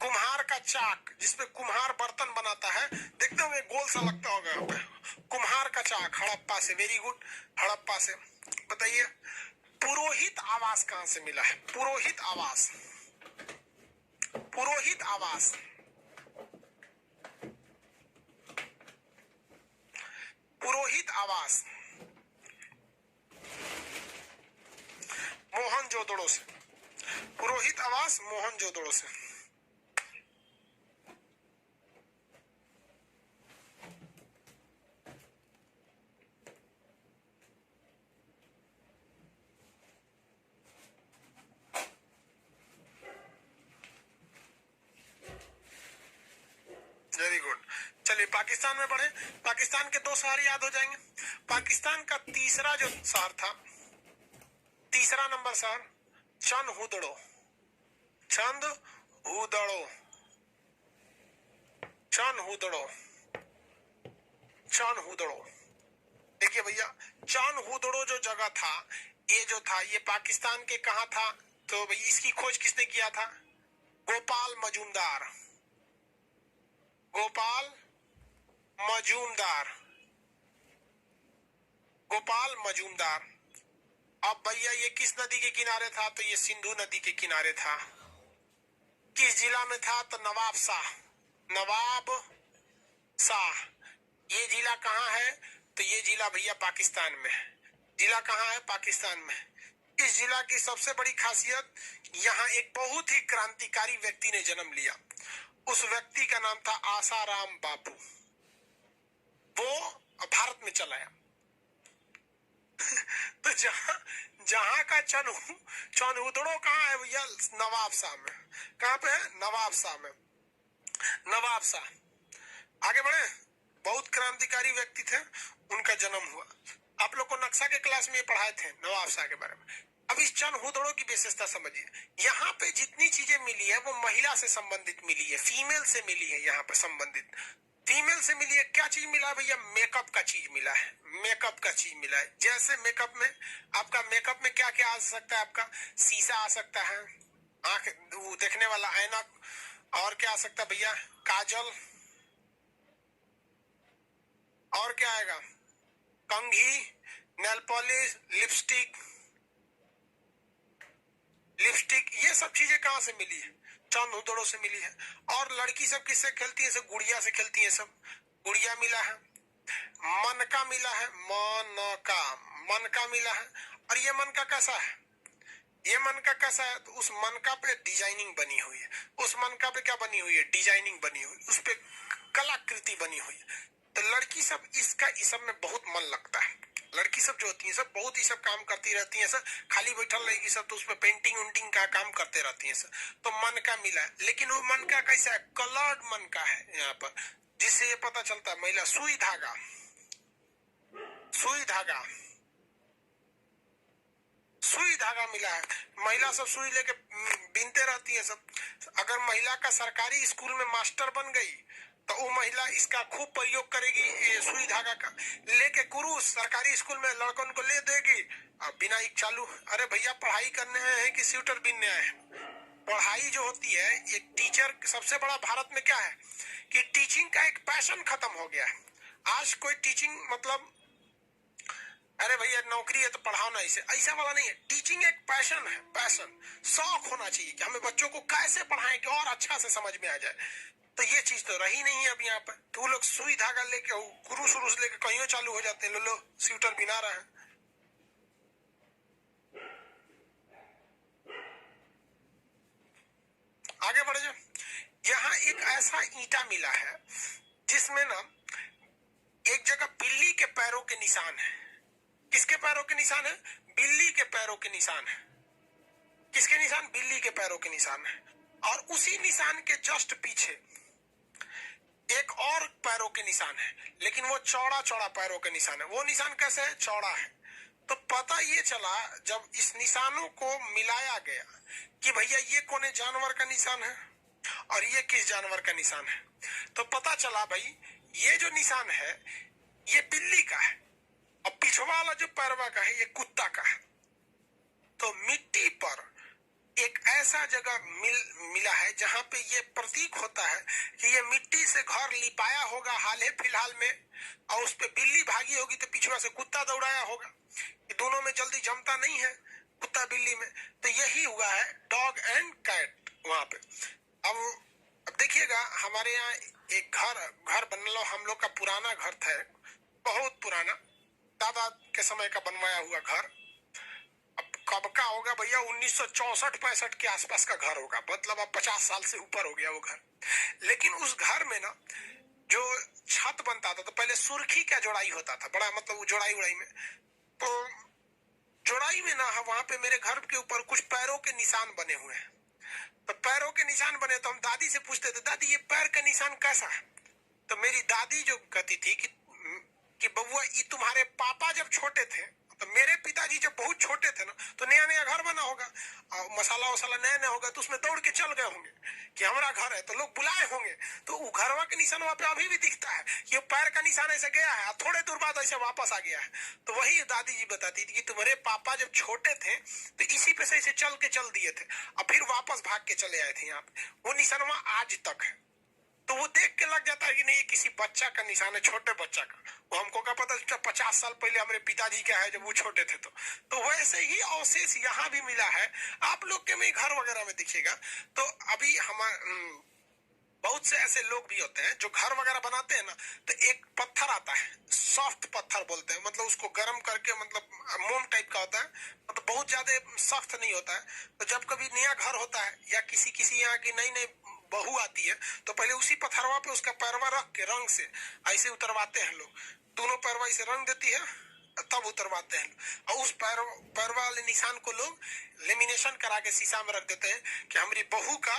कुम्हार का चाक जिसपे कुम्हार बर्तन बनाता है, देखते होंगे गोल सा लगता होगा यहाँ पे। कुम्हार का चाक हड़प्पा से। वेरी गुड, हड़प्पा से। बताइए, पुरोहित आवास कहां से मिला है? पुरोहित आवास, पुरोहित आवास, पुरोहित आवास मोहनजोदड़ो से। पुरोहित आवास मोहनजोदड़ो से। Very good. चलिए पाकिस्तान में बढ़े। पाकिस्तान के दो शहर याद हो जाएंगे। पाकिस्तान का तीसरा जो शहर था, तीसरा नंबर शहर चंदहुदड़ो। चंदहुदड़ो, चंदहुदड़ो, चंदहुदड़ो। देखिए भैया, चंदहुदड़ो जो जगह था, ये जो था, ये पाकिस्तान के कहा था? तो भाई इसकी खोज किसने किया था? गोपाल मजूमदार। गोपाल मजूमदार, गोपाल मजूमदार। अब भैया ये किस नदी के किनारे था? तो ये सिंधु नदी के किनारे था। किस जिला में था? तो नवाब शाह, नवाब शाह। ये जिला कहाँ है? तो ये जिला भैया पाकिस्तान में है। जिला कहाँ है? पाकिस्तान में। इस जिला की सबसे बड़ी खासियत, यहाँ एक बहुत ही क्रांतिकारी व्यक्ति ने जन्म लिया। उस व्यक्ति का नाम था आसाराम बापू। वो भारत में चला आया। तो जहां का चंदहुदड़ो कहाँ है भैया? नवाब शाह में। कहाँ पे है? नवाब शाह में। नवाब शाह। आगे बढ़े। बहुत क्रांतिकारी व्यक्ति थे, उनका जन्म हुआ। आप लोग को नक्शा के क्लास में पढ़ाए थे नवाब शाह के बारे में। अब इस चंदहुदड़ो की विशेषता समझिए। यहाँ पे जितनी चीजें मिली है वो महिला से संबंधित मिली है, फीमेल से मिली है। यहाँ पे संबंधित फीमेल से मिली है। क्या चीज मिला है भैया? मेकअप का चीज मिला है। मेकअप का चीज मिला है। जैसे मेकअप में आपका, मेकअप में क्या क्या आ सकता है आपका? शीशा आ सकता है, आंख देखने वाला ऐनक, और क्या आ सकता है भैया? काजल, और क्या आएगा? कंघी, नेल पॉलिश, लिपस्टिक, ये सब चीजें कहाँ से मिली है? चांद उदड़ों से मिली है। और लड़की सब किससे खेलती है? सब गुड़िया से खेलती है। सब गुड़िया मिला है, मनका मिला है, मनका मिला है। और ये मनका कैसा है? ये मनका कैसा है? तो उस मनका पे डिजाइनिंग बनी हुई है। उस मनका पे क्या बनी हुई है? डिजाइनिंग बनी हुई, उस पे कलाकृति बनी हुई है। तो लड़की सब इस सब में बहुत मन लगता है। लड़की सब जो होती है सब बहुत ही सब काम करती रहती है। सब खाली बैठल रहेगी सब तो उसमें पेंटिंग उंटिंग का काम करते रहती है सब। तो मन का मिला है, लेकिन वो मन का कैसा है? कलर्ड मन का है यहाँ पर, जिससे ये पता चलता है महिला सुई धागा, सुई धागा, सुई धागा मिला है। महिला सब सुई लेके बीनते रहती है सब। अगर महिला का सरकारी स्कूल में मास्टर बन गई तो वो महिला इसका खूब प्रयोग करेगी, ये सुई धागा का लेके कुरूस सरकारी स्कूल में लड़कों को ले देगी। अब बिना एक चालू, अरे भैया पढ़ाई करने आए हैं कि स्वेटर बीनने आए हैं? पढ़ाई जो होती है, एक टीचर सबसे बड़ा भारत में क्या है कि टीचिंग का एक पैशन खत्म हो गया है। आज कोई टीचिंग मतलब अरे भैया नौकरी है तो पढ़ाओ ना, इसे ऐसा वाला नहीं है। टीचिंग एक पैशन है, पैशन, शौक होना चाहिए कि हमें बच्चों को कैसे पढ़ाएं कि और अच्छा से समझ में आ जाए। तो ये चीज तो रही नहीं है अब यहाँ पर। तो लोग सुई धागा लेके कुरूस उरूस लेके कहीं चालू हो जाते हैं। लो स्वेटर बिना रहे हैं। आगे बढ़ जाओ। यहाँ एक ऐसा ईंटा मिला है जिसमें ना एक जगह बिल्ली के पैरों के निशान है। किसके पैरों के निशान है? बिल्ली के पैरों के निशान है। किसके निशान? बिल्ली के पैरों के निशान है। और उसी निशान के जस्ट पीछे एक और पैरों के निशान है, लेकिन वो चौड़ा चौड़ा पैरों के निशान है। वो निशान कैसे है? चौड़ा है। तो पता ये चला जब इस निशानों को मिलाया गया कि भैया ये कौन जानवर का निशान है और ये किस जानवर का निशान है। तो पता चला भाई ये जो निशान है ये बिल्ली का है और पिछवा वाला जो पैरवा का है ये कुत्ता का है। तो मिट्टी पर एक ऐसा जगह मिला है जहां पे ये प्रतीक होता है कि ये मिट्टी से घर लिपाया होगा हाल ही फिलहाल में, और उस पे बिल्ली भागी होगी तो पिछवा से कुत्ता दौड़ाया होगा। ये दोनों में जल्दी जमता नहीं है कुत्ता बिल्ली में। तो यही हुआ है डॉग एंड कैट वहां पे। अब देखिएगा हमारे यहाँ एक घर बनलो, हम लोग का पुराना घर था, बहुत पुराना, दादा के समय का बनवाया हुआ घर। कब का होगा भैया? 1964-65 के आसपास का घर होगा, मतलब अब 50 साल से ऊपर हो गया वो घर। लेकिन उस घर में ना जो छत बनता था तो पहले सुर्खी का जोड़ाई होता था, बड़ा मतलब जोड़ाई उड़ाई में। तो जोड़ाई में ना वहां पे मेरे घर के ऊपर कुछ पैरों के निशान बने हुए हैं। तो पैरों के निशान बने तो हम दादी से पूछते थे, दादी ये पैर का निशान कैसा है? तो मेरी दादी जो कहती थी कि बबुआ ये तुम्हारे पापा जब छोटे थे, तो मेरे पिताजी जब बहुत छोटे थे ना तो नया नया घर बना होगा और मसाला वसाला नया नया होगा तो उसमें दौड़ के चल गए होंगे कि हमारा घर है, तो लोग बुलाए होंगे। तो वो घरवा के निशान वहां पे अभी भी दिखता है, ये पैर का निशान ऐसे गया है, थोड़े दूर बाद ऐसे वापस आ गया है। तो वही दादी जी बताती थी कि तुम्हारे पापा जब छोटे थे तो इसी पे से ऐसे चल दिए थे और फिर वापस भाग के चले आए थे यहाँ पे। वो निशान वहां आज तक है। तो वो देख के लग जाता है कि नहीं ये किसी बच्चा का निशान है, छोटे बच्चा का। वो हमको क्या पता 50 साल पहले हमारे पिताजी का है जब वो छोटे थे। तो वैसे ही अवशेष यहाँ भी मिला है। आप लोग के में घर वगैरह में देखिएगा तो अभी हमारे बहुत से ऐसे लोग भी होते हैं जो घर वगैरह बनाते हैं ना, तो एक पत्थर आता है, सॉफ्ट पत्थर बोलते हैं, मतलब उसको गर्म करके, मतलब मोम टाइप का होता है, मतलब बहुत ज्यादा सख्त नहीं होता है। तो जब कभी नया घर होता है या किसी यहाँ की नई नई बहू आती है तो पहले उसी पत्थरवा पे उसका पैरवा रख के रंग से ऐसे उतरवाते हैं लोग। दोनों पैरवा इसे रंग देती है तब उतरवाते हैं। और उस पैरवा वाले निशान को लोग लेमिनेशन करा के शीशा में रख देते हैं कि हमारी बहू का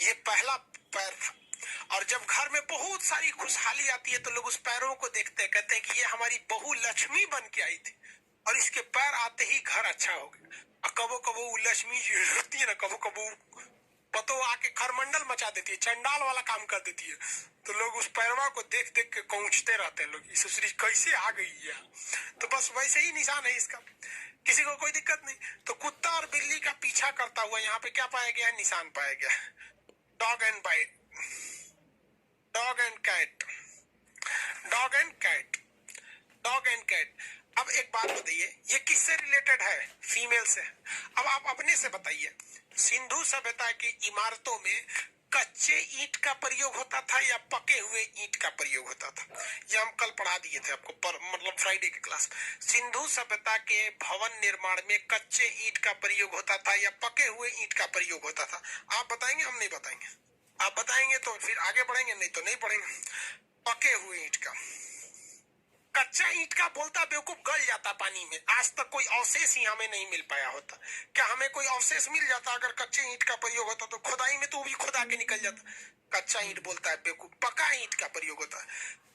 ये पहला पैर था। और जब घर में बहुत सारी खुशहाली आती है तो लोग उस पैरों को देखते हैं, कहते हैं कि ये हमारी बहू लक्ष्मी बन के आई थी और इसके पैर आते ही घर अच्छा हो गया। और कबो कबो लक्ष्मी जी होती है ना, कबो कबो पतो आके खरमंडल मचा देती है, चंडाल वाला काम कर देती है। तो लोग उस पैरवा को देख देख के पहुंचते रहते हैं लोग, इस कैसे आ गई है। तो बस वैसे ही निशान है इसका, किसी को कोई दिक्कत नहीं। तो कुत्ता और बिल्ली का पीछा करता हुआ यहाँ पे क्या पाया गया है? निशान पाया गया है, dog and bite, dog and cat, dog and cat, dog and cat. अब एक बात बताइए, ये किससे रिलेटेड है? फीमेल से। अब आप अपने से बताइए, सिंधु सभ्यता की इमारतों में कच्चे ईंट का प्रयोग होता था या पके हुए ईंट का प्रयोग होता था? ये हम कल पढ़ा दिए थे आपको, मतलब फ्राइडे की क्लास। सिंधु सभ्यता के भवन निर्माण में कच्चे ईंट का प्रयोग होता था या पके हुए ईंट का प्रयोग होता था? आप बताएंगे, हम नहीं बताएंगे। आप बताएंगे तो फिर आगे बढ़ेंगे, नहीं तो नहीं बढ़ेंगे। पके हुए ईंट का। कच्चा ईंट का बोलता बेवकूफ गल जाता पानी में। आज तक कोई अवशेष ही हमें नहीं मिल पाया होता। क्या हमें कोई अवशेष मिल जाता अगर कच्चे ईंट का प्रयोग होता? तो खुदाई में तो भी खुदा के निकल जाता। कच्चा ईंट बोलता है बेवकूफ, पका ईंट का प्रयोग होता है।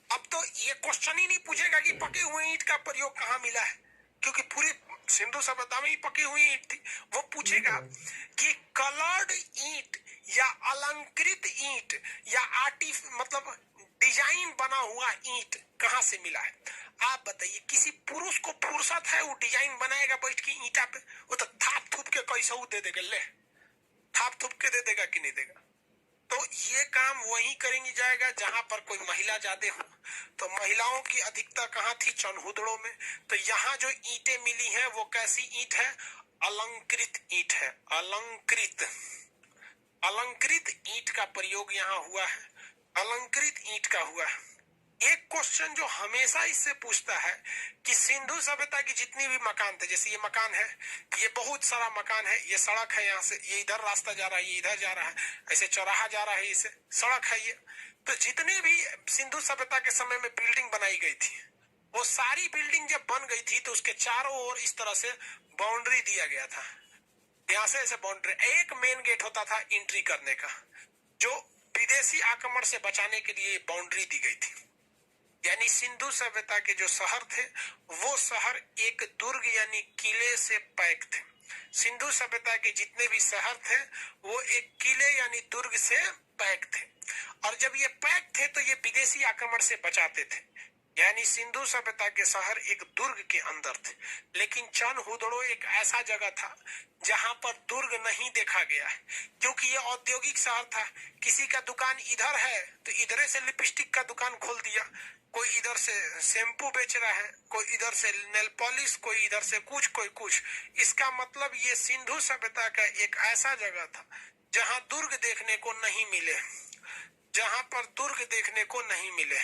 अब तो ये क्वेश्चन ही नहीं पूछेगा कि पके हुए ईंट का प्रयोग कहाँ मिला है, क्योंकि पूरी सिंधु सभ्यता में ही पकी हुई ईंट थी। वो पूछेगा कि कलर्ड ईंट या अलंकृत ईंट या मतलब डिजाइन बना हुआ ईंट कहां से मिला है? आप बताइए, किसी पुरुष को फुर्सत है वो डिजाइन बनाएगा बैठ के ईंटा पे? वो तो थाप थूप के कैसा दे देगा, ले थाप थूप के दे देगा कि नहीं देगा? तो ये काम वही करेंगे जाएगा जहां पर कोई महिला ज्यादा हो। तो महिलाओं की अधिकता कहाँ थी? चनहुदड़ों में। तो यहाँ जो ईंटें मिली हैं वो कैसी ईंट है? अलंकृत ईंट है। अलंकृत अलंकृत ईंट का प्रयोग यहाँ हुआ है। अलंकृत ईंट का हुआ है। एक क्वेश्चन जो हमेशा इससे पूछता है कि सिंधु सभ्यता की जितनी भी मकान थे, जैसे ये मकान है, ये बहुत सारा मकान है, ये सड़क है, यहाँ से ये इधर रास्ता जा रहा है, ये इधर जा रहा है, ऐसे चौराहा जा रहा है, इसे सड़क है ये। तो जितने भी सिंधु सभ्यता के समय में बिल्डिंग बनाई गई थी, वो सारी बिल्डिंग जब बन गई थी तो उसके चारों ओर इस तरह से बाउंड्री दिया गया था। यहाँ से ऐसे बाउंड्री, एक मेन गेट होता था एंट्री करने का, जो विदेशी आक्रमण से बचाने के लिए बाउंड्री दी गई थी। यानी सिंधु सभ्यता के जो शहर थे वो शहर एक दुर्ग यानी किले से पैक थे। सिंधु सभ्यता के जितने भी शहर थे वो एक किले यानी दुर्ग से पैक थे। और जब ये पैक थे तो ये विदेशी आक्रमण से बचाते थे। यानी सिंधु सभ्यता के शहर एक दुर्ग के अंदर थे। लेकिन चनहुदड़ो एक ऐसा जगह था जहां पर दुर्ग नहीं देखा गया है, क्योंकि ये औद्योगिक शहर था। किसी का दुकान इधर है तो इधर से लिपस्टिक का दुकान खोल दिया, कोई इधर से शैम्पू बेच रहा है, कोई इधर से नेल पॉलिश, कोई इधर से कुछ, कोई कुछ। इसका मतलब ये सिंधु सभ्यता का एक ऐसा जगह था जहां दुर्ग देखने को नहीं मिले, जहां पर दुर्ग देखने को नहीं मिले।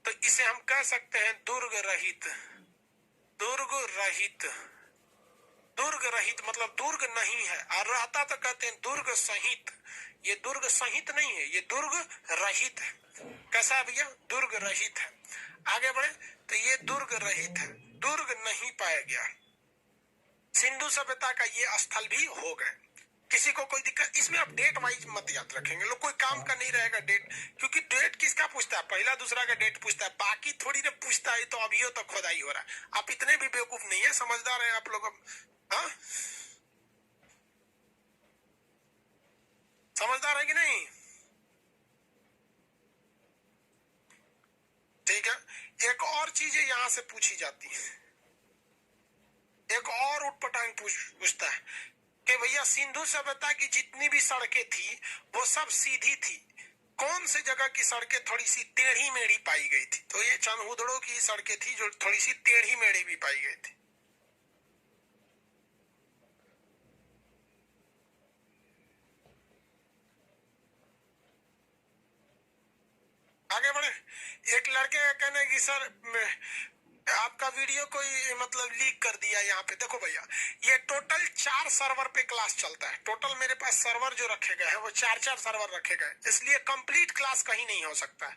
तो इसे हम कह सकते हैं दुर्ग रहित। दुर्ग रहित, दुर्ग रहित मतलब दुर्ग नहीं है, और रहता तो कहते हैं दुर्ग सहित। ये दुर्ग सहित नहीं है, ये दुर्ग रहित है। कैसा है भैया? दुर्ग रहित है। आगे बढ़े तो ये दुर्ग रहित है, दुर्ग नहीं पाया गया। सिंधु सभ्यता का ये स्थल भी हो गए। किसी को कोई दिक्कत? इसमें आप डेट वाइज मत याद रखेंगे लोग, कोई काम का नहीं रहेगा डेट, क्योंकि डेट किसका पूछता है? पहला दूसरा का डेट पूछता है, बाकी थोड़ी ना पूछता है। तो अभी तो खुदाई हो रहा है। आप इतने भी बेवकूफ नहीं है, समझदार है आप लोग। हाँ, समझदार है कि नहीं? ठीक है। एक और चीज यहाँ से पूछी जाती है, एक और उटपटांग पूछता है कि भैया सिंधु सभ्यता की जितनी भी सड़कें थी वो सब सीधी थी, कौन सी जगह की सड़कें थोड़ी सी टेढ़ी मेढ़ी पाई गई थी? तो ये चनहुदड़ो की सड़कें थी जो थोड़ी सी टेढ़ी मेढ़ी भी पाई गई थी। आगे बढ़े। एक लड़के का कहना है कि सर आपका वीडियो कोई मतलब लीक कर दिया। यहाँ पे देखो भैया, ये टोटल 4 सर्वर पे क्लास चलता है। टोटल मेरे पास सर्वर जो रखे गए हैं वो 4 सर्वर रखे गए, इसलिए कंप्लीट क्लास कहीं नहीं हो सकता है।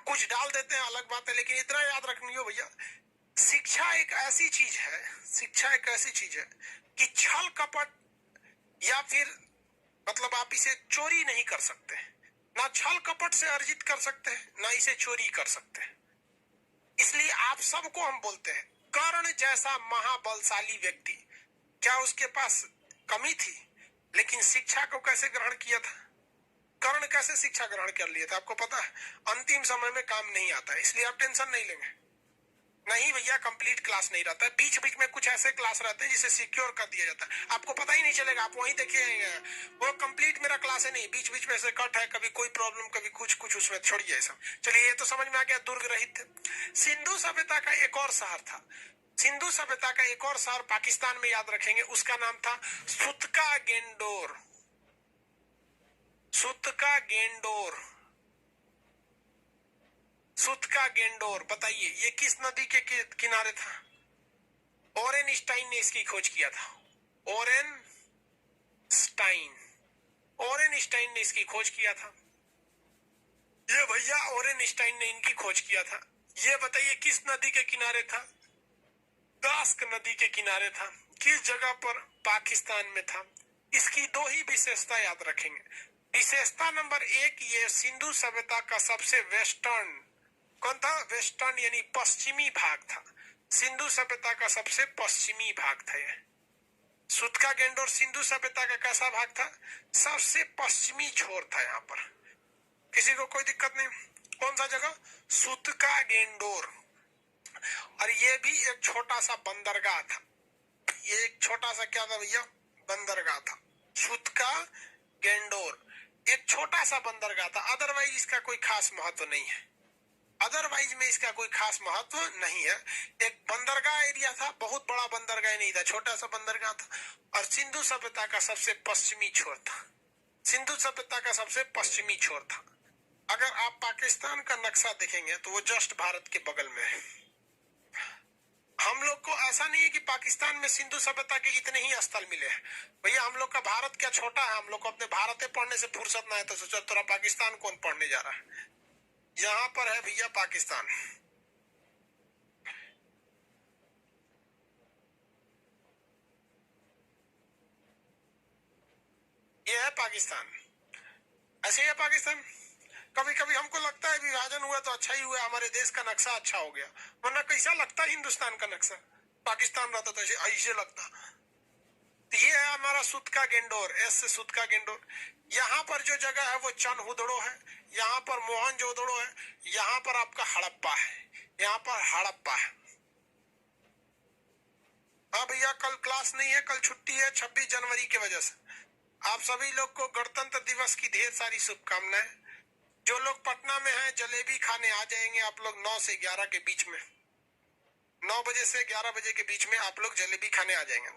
कुछ डाल देते हैं अलग बात है, लेकिन इतना याद रखनी हो भैया, शिक्षा एक ऐसी चीज है, शिक्षा एक ऐसी चीज है कि छल कपट या फिर मतलब आप इसे चोरी नहीं कर सकते। ना छल कपट से अर्जित कर सकते हैं, ना इसे चोरी कर सकते हैं। इसलिए आप सबको हम बोलते हैं, कर्ण जैसा महाबलशाली व्यक्ति, क्या उसके पास कमी थी? लेकिन शिक्षा को कैसे ग्रहण किया था? कर्ण कैसे शिक्षा ग्रहण कर लिया था आपको पता है? अंतिम समय में काम नहीं आता है, इसलिए आप टेंशन नहीं लेंगे। नहीं भैया, कंप्लीट क्लास नहीं रहता है, बीच बीच में कुछ ऐसे क्लास रहते हैं जिसे सिक्योर कर दिया जाता है, आपको पता ही नहीं चलेगा। आप वहीं देखिए, वो कंप्लीट मेरा क्लास है नहीं, बीच बीच में से कट है, कभी कोई प्रॉब्लम, कभी कुछ कुछ, उसमें छोड़िए सब। चलिए, ये तो समझ में आ गया, दुर्ग रहित थे। सिंधु सभ्यता का एक और शहर था सिंधु सभ्यता का एक और शहर पाकिस्तान में याद रखेंगे, उसका नाम था सुतका गेंडोर। सुतका गेंडोर, सुतका गेंडोर। बताइए ये किस नदी के किनारे था? ओरेनस्टाइन ने इसकी खोज किया था। ओरेनस्टाइन ने इसकी खोज किया था। ये भैया ओरेनस्टाइन ने इनकी खोज किया था। ये बताइए किस नदी के किनारे था? दास्क नदी के किनारे था। किस जगह पर? पाकिस्तान में था। इसकी दो ही विशेषता याद रखेंगे। विशेषता नंबर एक, ये सिंधु सभ्यता का सबसे वेस्टर्न, कौन था? वेस्टर्न यानी पश्चिमी भाग था। सिंधु सभ्यता का सबसे पश्चिमी भाग था ये। सुतका गेंडोर सिंधु सभ्यता का कैसा भाग था? सबसे पश्चिमी छोर था। यहाँ पर किसी को कोई दिक्कत नहीं। कौन सा जगह? सुतका गेंडोर। और ये भी एक छोटा सा बंदरगाह था। ये एक छोटा सा क्या था भैया? बंदरगाह था। सुतका गेंडोर एक छोटा सा बंदरगाह था। अदरवाइज इसका कोई खास महत्व नहीं है। अदरवाइज में इसका कोई खास महत्व नहीं है। एक बंदरगाह एरिया था, बहुत बड़ा बंदरगाह नहीं था, छोटा सा बंदरगाह था। और सिंधु सभ्यता का सबसे पश्चिमी छोर था। सिंधु सभ्यता का सबसे पश्चिमी छोर था। अगर आप पाकिस्तान का नक्शा देखेंगे तो वो जस्ट भारत के बगल में है। हम लोग को ऐसा नहीं है कि पाकिस्तान में सिंधु सभ्यता के इतने ही स्थल मिले हैं। भैया हम लोग का भारत क्या छोटा है? हम लोग को अपने भारत पढ़ने से फुर्सत ना है तो सोचो थोड़ा पाकिस्तान कौन पढ़ने जा रहा है। यहां पर है भैया पाकिस्तान। ये है पाकिस्तान, ऐसे है पाकिस्तान। कभी कभी हमको लगता है विभाजन हुआ तो अच्छा ही हुआ, हमारे देश का नक्शा अच्छा हो गया, वरना कैसा लगता है हिंदुस्तान का नक्शा? पाकिस्तान रहता तो ऐसे लगता। तो ये है हमारा सुतका गेंडोर, एस से सुतका गेंडोर। यहाँ पर जो जगह है वो चनहुदड़ो है, यहाँ पर मोहनजोदड़ो है, यहाँ पर आपका हड़प्पा है, यहाँ पर हड़प्पा है। हाँ भैया कल क्लास नहीं है, कल छुट्टी है 26 जनवरी की वजह से। आप सभी लोग को गणतंत्र दिवस की ढेर सारी शुभकामनाएं। जो लोग पटना में हैं जलेबी खाने आ जाएंगे आप लोग 9 से 11 के बीच में। 9 बजे से 11 बजे के बीच में आप लोग जलेबी खाने आ जाएंगे।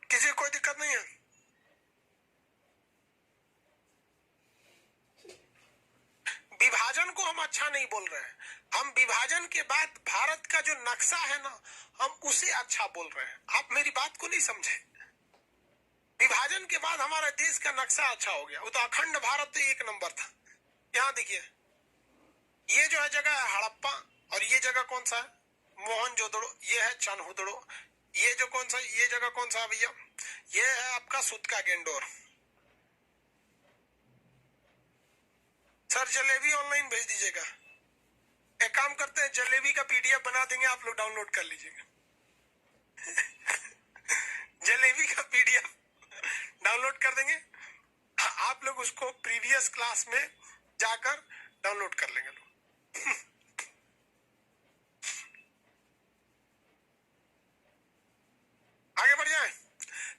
किसी को कोई दिक्कत नहीं है? विभाजन को हम अच्छा नहीं बोल रहे हैं, हम विभाजन के बाद भारत का जो नक्शा है ना, हम उसे अच्छा बोल रहे हैं। आप मेरी बात को नहीं समझे। विभाजन के बाद हमारा देश का नक्शा अच्छा हो गया। वो तो अखंड भारत तो एक नंबर था। यहाँ देखिए ये जो है जगह है हड़प्पा, और ये जगह कौन सा है? मोहनजोदड़ो। ये है चनहुदड़ो। ये जो कौन सा, ये जगह कौन सा है भैया? ये है आपका सुतका गेंडोर। सर जलेबी ऑनलाइन भेज दीजिएगा। एक काम करते हैं, जलेबी का पीडीएफ बना देंगे, आप लोग डाउनलोड कर लीजिएगा। जलेबी का पीडीएफ डाउनलोड कर देंगे, आप लोग उसको प्रीवियस क्लास में जाकर डाउनलोड कर लेंगे। आगे बढ़ जाए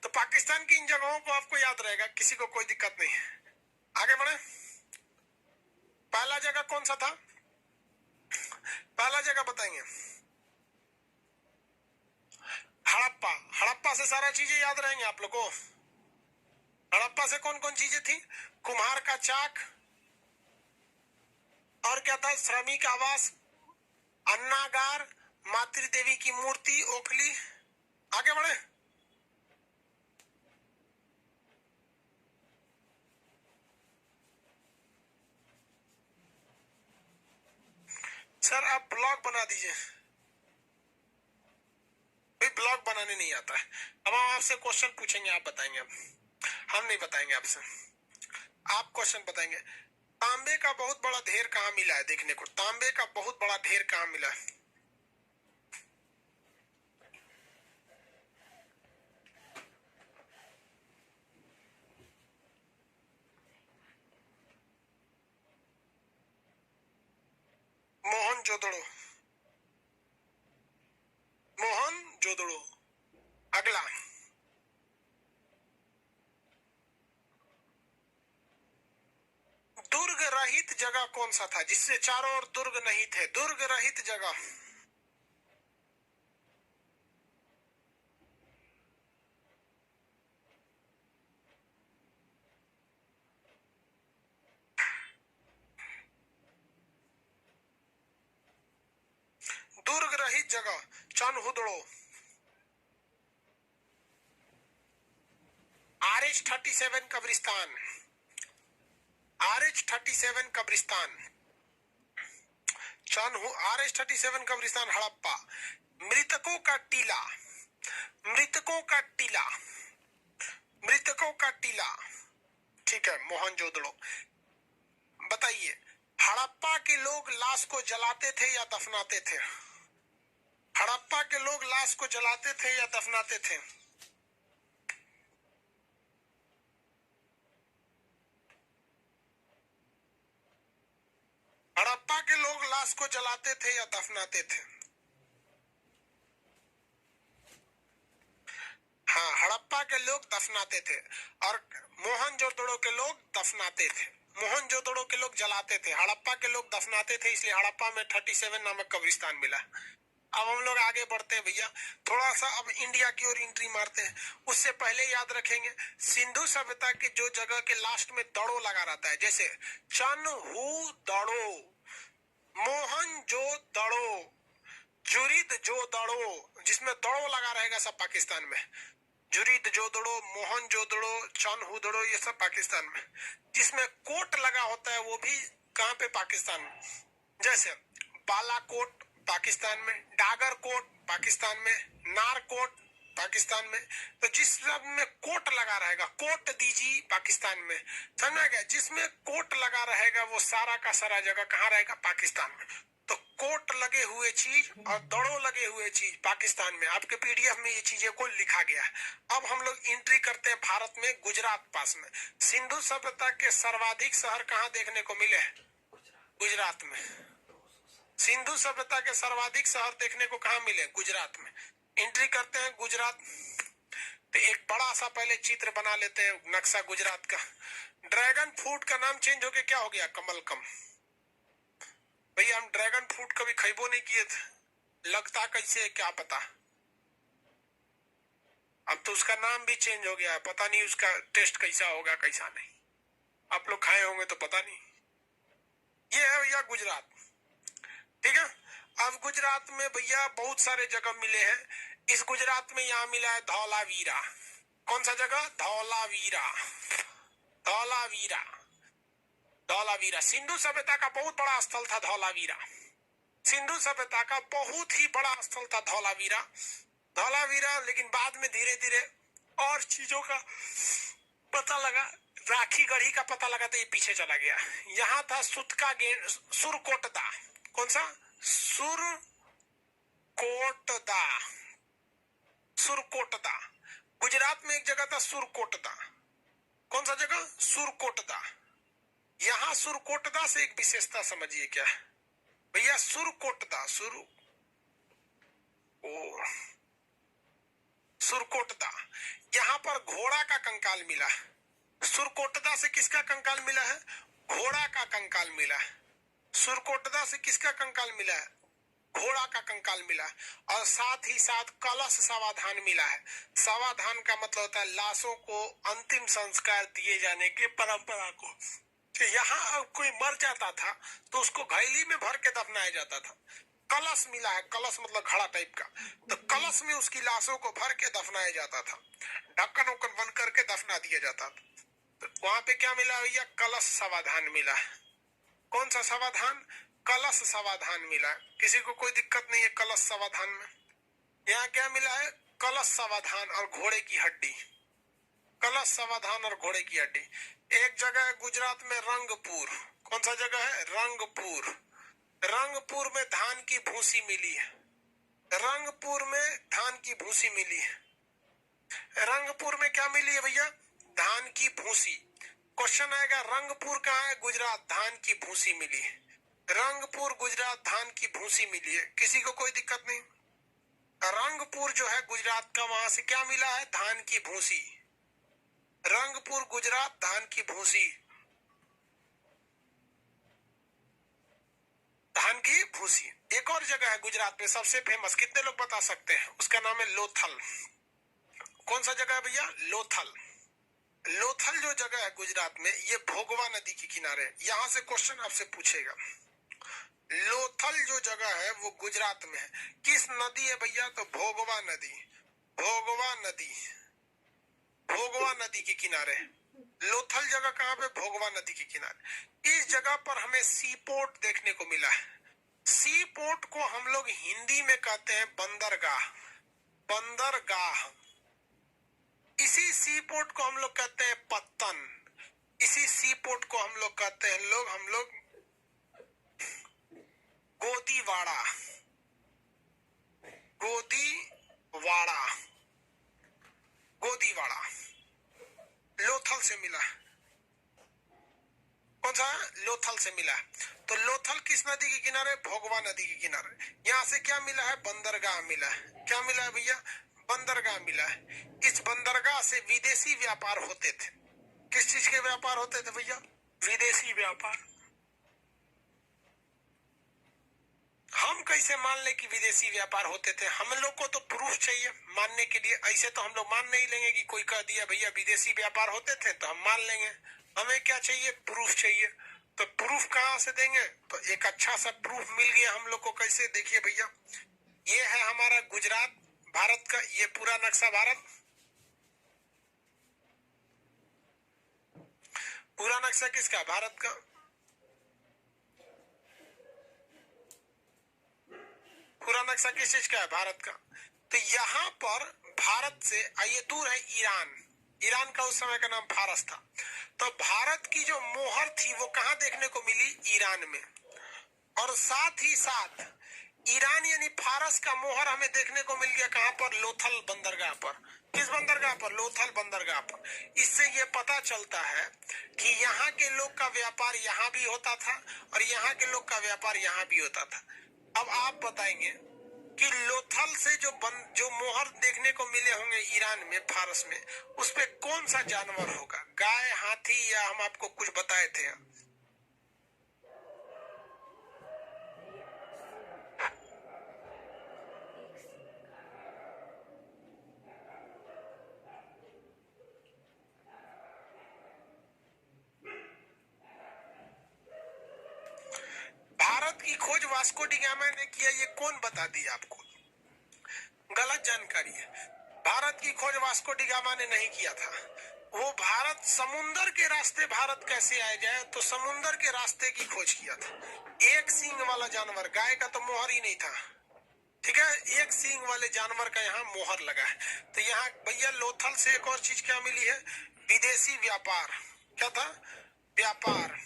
तो पाकिस्तान की इन जगहों को आपको याद रहेगा, किसी को कोई दिक्कत नहीं है। आगे बढ़े। पहला जगह कौन सा था? पहला जगह बताएंगे हड़प्पा। हड़प्पा से सारा चीजें याद रहेंगे आप लोग को। हड़प्पा से कौन कौन चीजें थी? कुम्हार का चाक, और क्या था? श्रमिक आवास, अन्नागार, मातृ देवी की मूर्ति, ओखली। आगे बढ़े। सर आप ब्लॉग बना दीजिए। ब्लॉग बनाने नहीं आता है। अब हम आपसे क्वेश्चन पूछेंगे, आप बताएंगे। अब हम नहीं बताएंगे आपसे, आप क्वेश्चन बताएंगे। तांबे का बहुत बड़ा ढेर कहाँ मिला है देखने को? तांबे का बहुत बड़ा ढेर कहाँ मिला है? मोहनजोदड़ो। मोहनजोदड़ो। अगला दुर्ग रहित रहित जगह कौन सा था जिससे चारों ओर दुर्ग नहीं थे? दुर्ग रहित जगह। दुर्ग रहित जगह चनहुदड़ो। RH-37 कब्रिस्तान, RH-37 कब्रिस्तान, RH-37 कब्रिस्तान हड़प्पा। मृतकों का टीला, मृतकों का टीला, मृतकों का टीला, ठीक है, मोहनजोदड़ो। बताइए, हड़प्पा के लोग लाश को जलाते थे या दफनाते थे? हड़प्पा के लोग लाश को जलाते थे या दफनाते थे? हड़प्पा के लोग लाश को जलाते थे या दफनाते थे? हाँ, हड़प्पा के लोग दफनाते थे और मोहनजोदड़ो के लोग दफनाते थे। मोहनजोदड़ो के लोग जलाते थे, हड़प्पा के लोग दफनाते थे, इसलिए हड़प्पा में 37 नामक कब्रिस्तान मिला। अब हम लोग आगे बढ़ते हैं भैया, थोड़ा सा अब इंडिया की ओर एंट्री मारते हैं। उससे पहले याद रखेंगे सिंधु सभ्यता के जो जगह के लास्ट में दड़ो लगा रहता है, जैसे चनहुदड़ो, मोहनजोदड़ो, जुरिदजोदड़ो, जिसमें दड़ो लगा रहेगा सब पाकिस्तान में। जुरिदजोदड़ो, मोहनजोदड़ो, चनहुदड़ो, ये सब पाकिस्तान में। जिसमें कोट लगा होता है वो भी कहाँ पे? पाकिस्तान में। जैसे बालाकोट पाकिस्तान में, डागरकोट पाकिस्तान में, नारकोट पाकिस्तान में। तो जिस सब में कोट लगा रहेगा, कोट दीजिए पाकिस्तान में, समझा गया? जिसमें कोट लगा रहेगा वो सारा का सारा जगह कहाँ रहेगा? पाकिस्तान में। तो कोट लगे हुए चीज और दड़ों लगे हुए चीज पाकिस्तान में। आपके पीडीएफ में ये चीजें को लिखा गया है। अब हम लोग एंट्री करते हैं भारत में, गुजरात पास में। सिंधु सभ्यता के सर्वाधिक शहर कहाँ देखने को मिले? गुजरात में। सिंधु सभ्यता के सर्वाधिक शहर देखने को कहाँ मिले? गुजरात में। एंट्री करते हैं गुजरात। तो एक बड़ा सा पहले चित्र बना लेते हैं नक्शा गुजरात का। ड्रैगन फ्रूट का नाम चेंज होके क्या हो गया? कमलकम। भैया हम ड्रैगन फ्रूट कभी खैबो नहीं किए थे, लगता कैसे है क्या पता। अब तो उसका नाम भी चेंज हो गया है, पता नहीं उसका टेस्ट कैसा होगा कैसा नहीं। आप लोग खाए होंगे तो पता नहीं। ये है भैया गुजरात, ठीक है। अब गुजरात में भैया बहुत सारे जगह मिले हैं। इस गुजरात में यहाँ मिला है धौलावीरा। कौन सा जगह? धौलावीरा। धौलावीरा, धौलावीरा सिंधु सभ्यता का बहुत बड़ा स्थल था। धौलावीरा सिंधु सभ्यता का बहुत ही बड़ा स्थल था धौलावीरा। धौलावीरा, लेकिन बाद में धीरे धीरे और चीजों का पता लगा, राखी गढ़ी का पता लगा तो ये पीछे चला गया। यहाँ था सुतका गेंड, सुरकोटदा। कौन सा? सुरकोटदा। सुरकोटदा गुजरात में एक जगह था सुरकोटदा। कौन सा जगह? सुरकोटदा। यहाँ सुरकोटदा से एक विशेषता समझिए क्या भैया। सुरकोटदा, सुरकोटदा, यहाँ पर घोड़ा का कंकाल मिला। सुरकोटदा से किसका कंकाल मिला है? घोड़ा का कंकाल मिला है। सुरकोटदा से किसका कंकाल मिला है? घोड़ा का कंकाल मिला। और साथ ही साथ कलश समाधान मिला है। समाधान का मतलब होता है लाशों को अंतिम संस्कार दिए जाने की परंपरा को। तो यहाँ कोई मर जाता था तो उसको घैली में भर के दफनाया जाता था। कलश मिला है, कलश मतलब घड़ा टाइप का। तो कलश में उसकी लाशों को भर के दफनाया जाता था, ढक्कन उक्कन बंद करके दफना दिया जाता था। तो वहां पे क्या मिला भैया? कलश समाधान मिला। कौन सा समाधान? कलश समाधान मिला। किसी को कोई दिक्कत नहीं है कलश समाधान में। यहाँ क्या मिला है? कलश समाधान और घोड़े की हड्डी। कलश समाधान और घोड़े की हड्डी। एक जगह है गुजरात में रंगपुर। कौन सा जगह है? रंगपुर। रंगपुर में धान की भूसी मिली है। रंगपुर में धान की भूसी मिली है। रंगपुर में क्या मिली है भैया? धान की भूसी। क्वेश्चन आएगा रंगपुर कहाँ है? गुजरात। धान की भूसी मिली है। रंगपुर गुजरात, धान की भूसी मिली है। किसी को कोई दिक्कत नहीं। रंगपुर जो है गुजरात का, वहां से क्या मिला है? धान की भूसी। रंगपुर गुजरात, धान की भूसी। खुशी। एक और जगह है गुजरात में सबसे फेमस, कितने लोग बता सकते हैं? उसका नाम है लोथल। कौन सा जगह है भैया? लोथल। लोथल जो जगह है गुजरात में, ये भोगवा नदी के किनारे। यहां से क्वेश्चन आपसे पूछेगा। लोथल जो जगह है वो गुजरात में है। किस नदी है भैया? तो भोगवा नदी। भोगवा नदी, भोगवा नदी के किनारे। लोथल जगह कहां पे? भोगवा नदी के किनारे। इस जगह पर हमें सी पोर्ट देखने को मिला है। सी पोर्ट को हम लोग हिंदी में कहते हैं बंदरगाह। बंदरगाह। इसी सी पोर्ट को हम लोग कहते हैं पत्तन। इसी सी पोर्ट को हम लोग कहते हैं हम लोग गोदीवाड़ा। गोदीवाड़ा, गोदीवाड़ा लोथल से मिला। कौन सा? लोथल से मिला। तो लोथल किस नदी के किनारे? भोगवा नदी के किनारे। यहां से क्या मिला है? बंदरगाह मिला है। क्या मिला है भैया? बंदरगाह मिला है। इस बंदरगाह से विदेशी व्यापार होते थे। किस चीज के व्यापार होते थे भैया? विदेशी व्यापार। हम कैसे मान ले कि विदेशी व्यापार होते थे? हम लोग को तो प्रूफ चाहिए मानने के लिए। ऐसे तो हम लोग मान नहीं लेंगे कि कोई कह दिया भैया विदेशी व्यापार होते थे तो हम मान लेंगे। हमें क्या चाहिए? प्रूफ चाहिए। तो प्रूफ कहां से देंगे? तो एक अच्छा सा प्रूफ मिल गया हम लोग को। कैसे? देखिए भैया, ये है हमारा गुजरात, भारत का ये पूरा नक्शा। भारत पूरा नक्शा किसका? भारत का। पूरा नक्शा किस चीज का है? भारत का। तो यहाँ पर भारत से आइए दूर है ईरान। ईरान का उस समय का नाम फारस था। तो भारत की जो मोहर थी वो कहाँ देखने को मिली? ईरान में। और साथ ही साथ ईरान यानी फारस का मोहर हमें देखने को मिल गया कहाँ पर? लोथल बंदरगाह पर। किस बंदरगाह पर? लोथल बंदरगाह पर। इससे ये पता चलता है कि यहाँ के लोग का व्यापार यहाँ भी होता था और यहाँ के लोग का व्यापार यहाँ भी होता था। अब आप बताएंगे कि लोथल से जो मोहर देखने को मिले होंगे ईरान में, फारस में, उस पे कौन सा जानवर होगा? गाय, हाथी, या हम आपको कुछ बताए थे? भारत की खोज वास्को डी गामा ने किया, ये कौन बता दिया आपको? गलत जानकारी है। भारत की खोज वास्को डी गामा ने नहीं किया था। वो भारत समुंदर के रास्ते भारत कैसे आया जाए, तो समुंदर के रास्ते की खोज किया था। एक सींग वाला जानवर, गाय का तो मोहर ही नहीं था, ठीक है। एक सींग वाले जानवर का यहाँ मोहर लगा है। तो यहाँ भैया लोथल से एक और चीज क्या मिली है? विदेशी व्यापार। क्या था? व्यापार।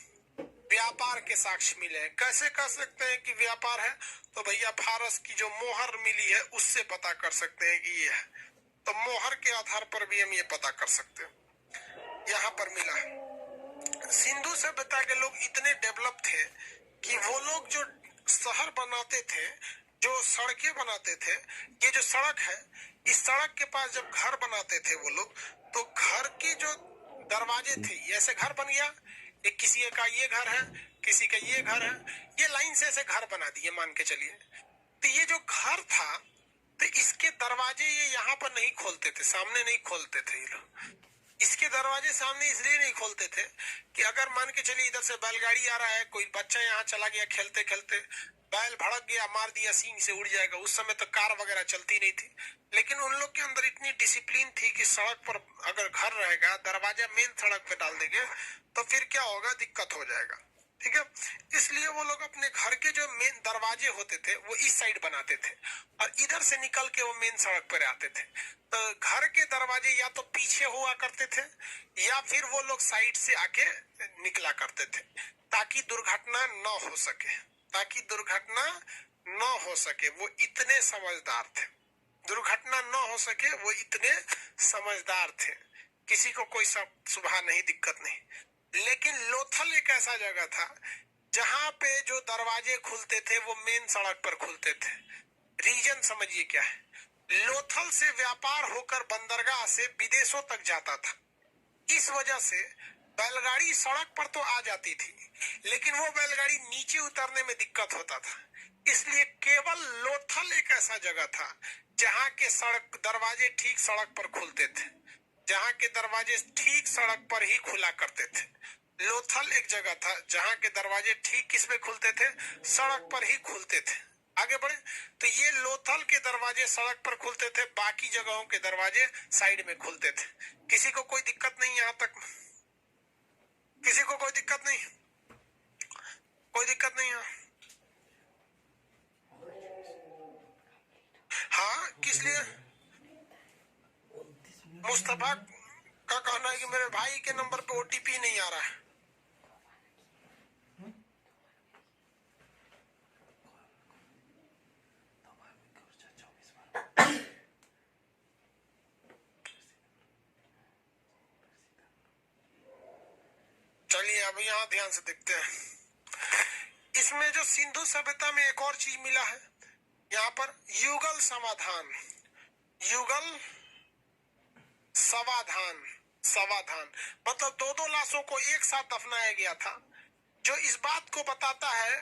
व्यापार के साक्ष्य मिले हैं। कैसे कह सकते हैं कि व्यापार है? तो भैया फारस की जो मोहर मिली है उससे पता कर सकते हैं कि ये है। तो मोहर के आधार पर भी हम ये पता कर सकते हैं। यहाँ पर मिला है। सिंधु सभ्यता के लोग इतने डेवलप थे कि वो लोग जो शहर बनाते थे, जो सड़कें बनाते थे, ये जो सड़क है, इस सड़क के पास जब घर बनाते थे वो लोग, तो घर के जो दरवाजे थे, ऐसे घर बन गया, एक किसी का ये घर है, किसी का ये घर है, ये लाइन से ऐसे घर बना दिए मान के चलिए। तो ये जो घर था, तो इसके दरवाजे ये यहाँ पर नहीं खोलते थे, सामने नहीं खोलते थे ये लोग। इसके दरवाजे सामने इसलिए नहीं खोलते थे कि अगर मान के चलिए इधर से बैलगाड़ी आ रहा है, कोई बच्चा यहाँ चला गया खेलते खेलते, बैल भड़क गया, मार दिया, सींग से उड़ जाएगा। उस समय तो कार वगैरह चलती नहीं थी, लेकिन उन लोग के अंदर इतनी डिसिप्लिन थी कि सड़क पर अगर घर रहेगा, दरवाजा मेन सड़क पे डाल देंगे तो फिर क्या होगा? दिक्कत हो जाएगा, ठीक है। इसलिए वो लोग अपने घर के जो मेन दरवाजे होते थे वो इस साइड बनाते थे और इधर से निकल के वो मेन सड़क पर आते थे। तो घर के दरवाजे या तो पीछे हुआ करते थे या फिर वो लोग साइड से आके निकला करते थे, ताकि दुर्घटना न हो सके, ताकि दुर्घटना न हो सके। वो इतने समझदार थे, दुर्घटना न हो सके, वो इतने समझदार थे। किसी को कोई सुबह नहीं, दिक्कत नहीं। लेकिन लोथल एक ऐसा जगह था जहां पे जो दरवाजे खुलते थे वो मेन सड़क पर खुलते थे। रीजन समझिए क्या है? लोथल से व्यापार होकर बंदरगाह से विदेशों तक जाता था। इस वजह से बैलगाड़ी सड़क पर तो आ जाती थी, लेकिन वो बैलगाड़ी नीचे उतरने में दिक्कत होता था। इसलिए केवल लोथल एक ऐसा जगह था जहां के सड़क दरवाजे ठीक सड़क पर खुलते थे, जहां के दरवाजे ठीक सड़क पर ही खुला करते थे। लोथल एक जगह था जहां के दरवाजे ठीक किस में खुलते थे, सड़क पर ही खुलते थे। आगे बढ़े तो ये लोथल के दरवाजे सड़क पर खुलते थे, बाकी जगहों के दरवाजे साइड में खुलते थे। किसी को कोई दिक्कत नहीं, यहां तक किसी को कोई दिक्कत नहीं, कोई दिक्कत नहीं है। हाँ, किस लिए? मुस्तफा का कहना है कि मेरे भाई के नंबर पे ओटीपी नहीं आ रहा है। चलिए अब यहाँ ध्यान से देखते हैं। इसमें जो सिंधु सभ्यता में एक और चीज मिला है, यहाँ पर युगल समाधान, युगल समाधान, समाधान मतलब दो लाशों को एक साथ दफनाया गया था, जो इस बात को बताता है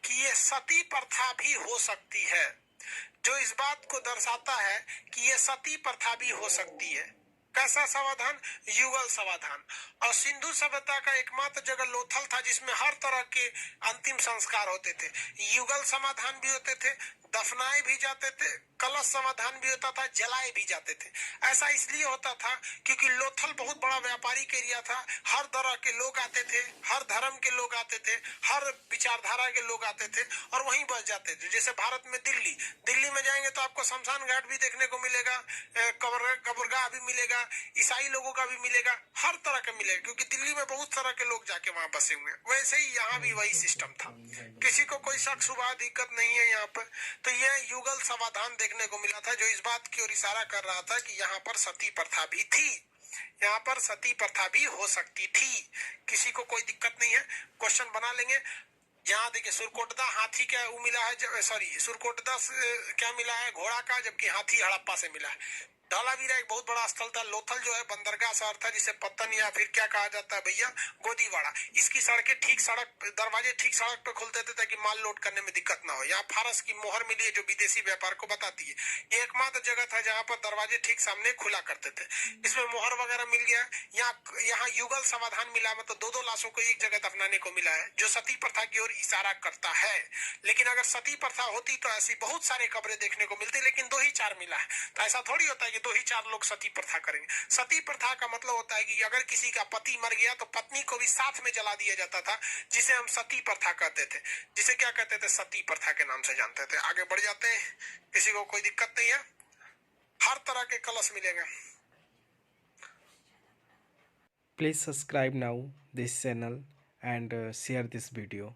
कि ये सती प्रथा भी हो सकती है, जो इस बात को दर्शाता है कि ये सती प्रथा भी हो सकती है। कैसा समाधान? युगल समाधान। और सिंधु सभ्यता का एकमात्र जगह लोथल था जिसमें हर तरह के अंतिम संस्कार होते थे। युगल समाधान भी होते थे, दफनाए भी जाते थे, कलश समाधान भी होता था, जलाए भी जाते थे। ऐसा इसलिए होता था क्योंकि लोथल बहुत बड़ा व्यापारिक एरिया था, हर तरह के लोग आते थे, हर धर्म के लोग आते थे, हर विचारधारा के लोग आते थे और वहीं बस जाते थे। जैसे भारत में दिल्ली में जाएंगे तो आपको शमशान घाट भी देखने को मिलेगा, कब्रगाह भी मिलेगा, ईसाई लोगों का भी मिलेगा, हर तरह का मिलेगा, क्योंकि दिल्ली में बहुत तरह के लोग जाके वहां बसे हुए हैं। वैसे ही यहाँ भी वही सिस्टम था, किसी को कोई शक शुबा दिक्कत नहीं है यहाँ पर। तो यह युगल समाधान देखने को मिला था, जो इस बात की ओर इशारा कर रहा था कि यहाँ पर सती प्रथा भी थी, यहाँ पर सती प्रथा भी हो सकती थी। किसी को कोई दिक्कत नहीं है, क्वेश्चन बना लेंगे। यहाँ देखिए सुरकोटदा हाथी क्या वो मिला है, सॉरी सुरकोटदा क्या मिला है, घोड़ा का, जबकि हाथी हड़प्पा से मिला है। धौलावीरा एक बहुत बड़ा स्थल था। लोथल जो है बंदरगाह शहर था, जिसे पत्तन या फिर क्या कहा जाता है भैया, गोदीवाड़ा। इसकी सड़कें ठीक सड़क, दरवाजे ठीक सड़क पे खुलते थे ताकि माल लोड करने में दिक्कत ना हो। यहाँ फारस की मोहर मिली है जो विदेशी व्यापार को बताती है। ये एकमात्र जगह था जहाँ पर दरवाजे ठीक सामने खुला करते थे, इसमें मोहर वगैरह मिल गया। यहाँ युगल समाधान मिला, मतलब दो लाशों को एक जगह दफनाने को मिला है, जो सती प्रथा की ओर इशारा करता है। लेकिन अगर सती प्रथा होती तो ऐसी बहुत सारे कब्रें देखने को मिलती, लेकिन 2 ही 4 मिला है। तो ऐसा थोड़ी होता है कि 2 ही 4 लोग सती प्रथा करेंगे। सती प्रथा का मतलब होता है कि अगर किसी का पति मर गया तो पत्नी को भी साथ में जला दिया जाता था, जिसे हम सती प्रथा कहते थे, जिसे क्या कहते थे, सती प्रथा के नाम से जानते थे। आगे बढ़ जाते हैं, किसी को कोई दिक्कत नहीं है, हर तरह के कलश मिलेंगे। Please subscribe now this channel and share this video.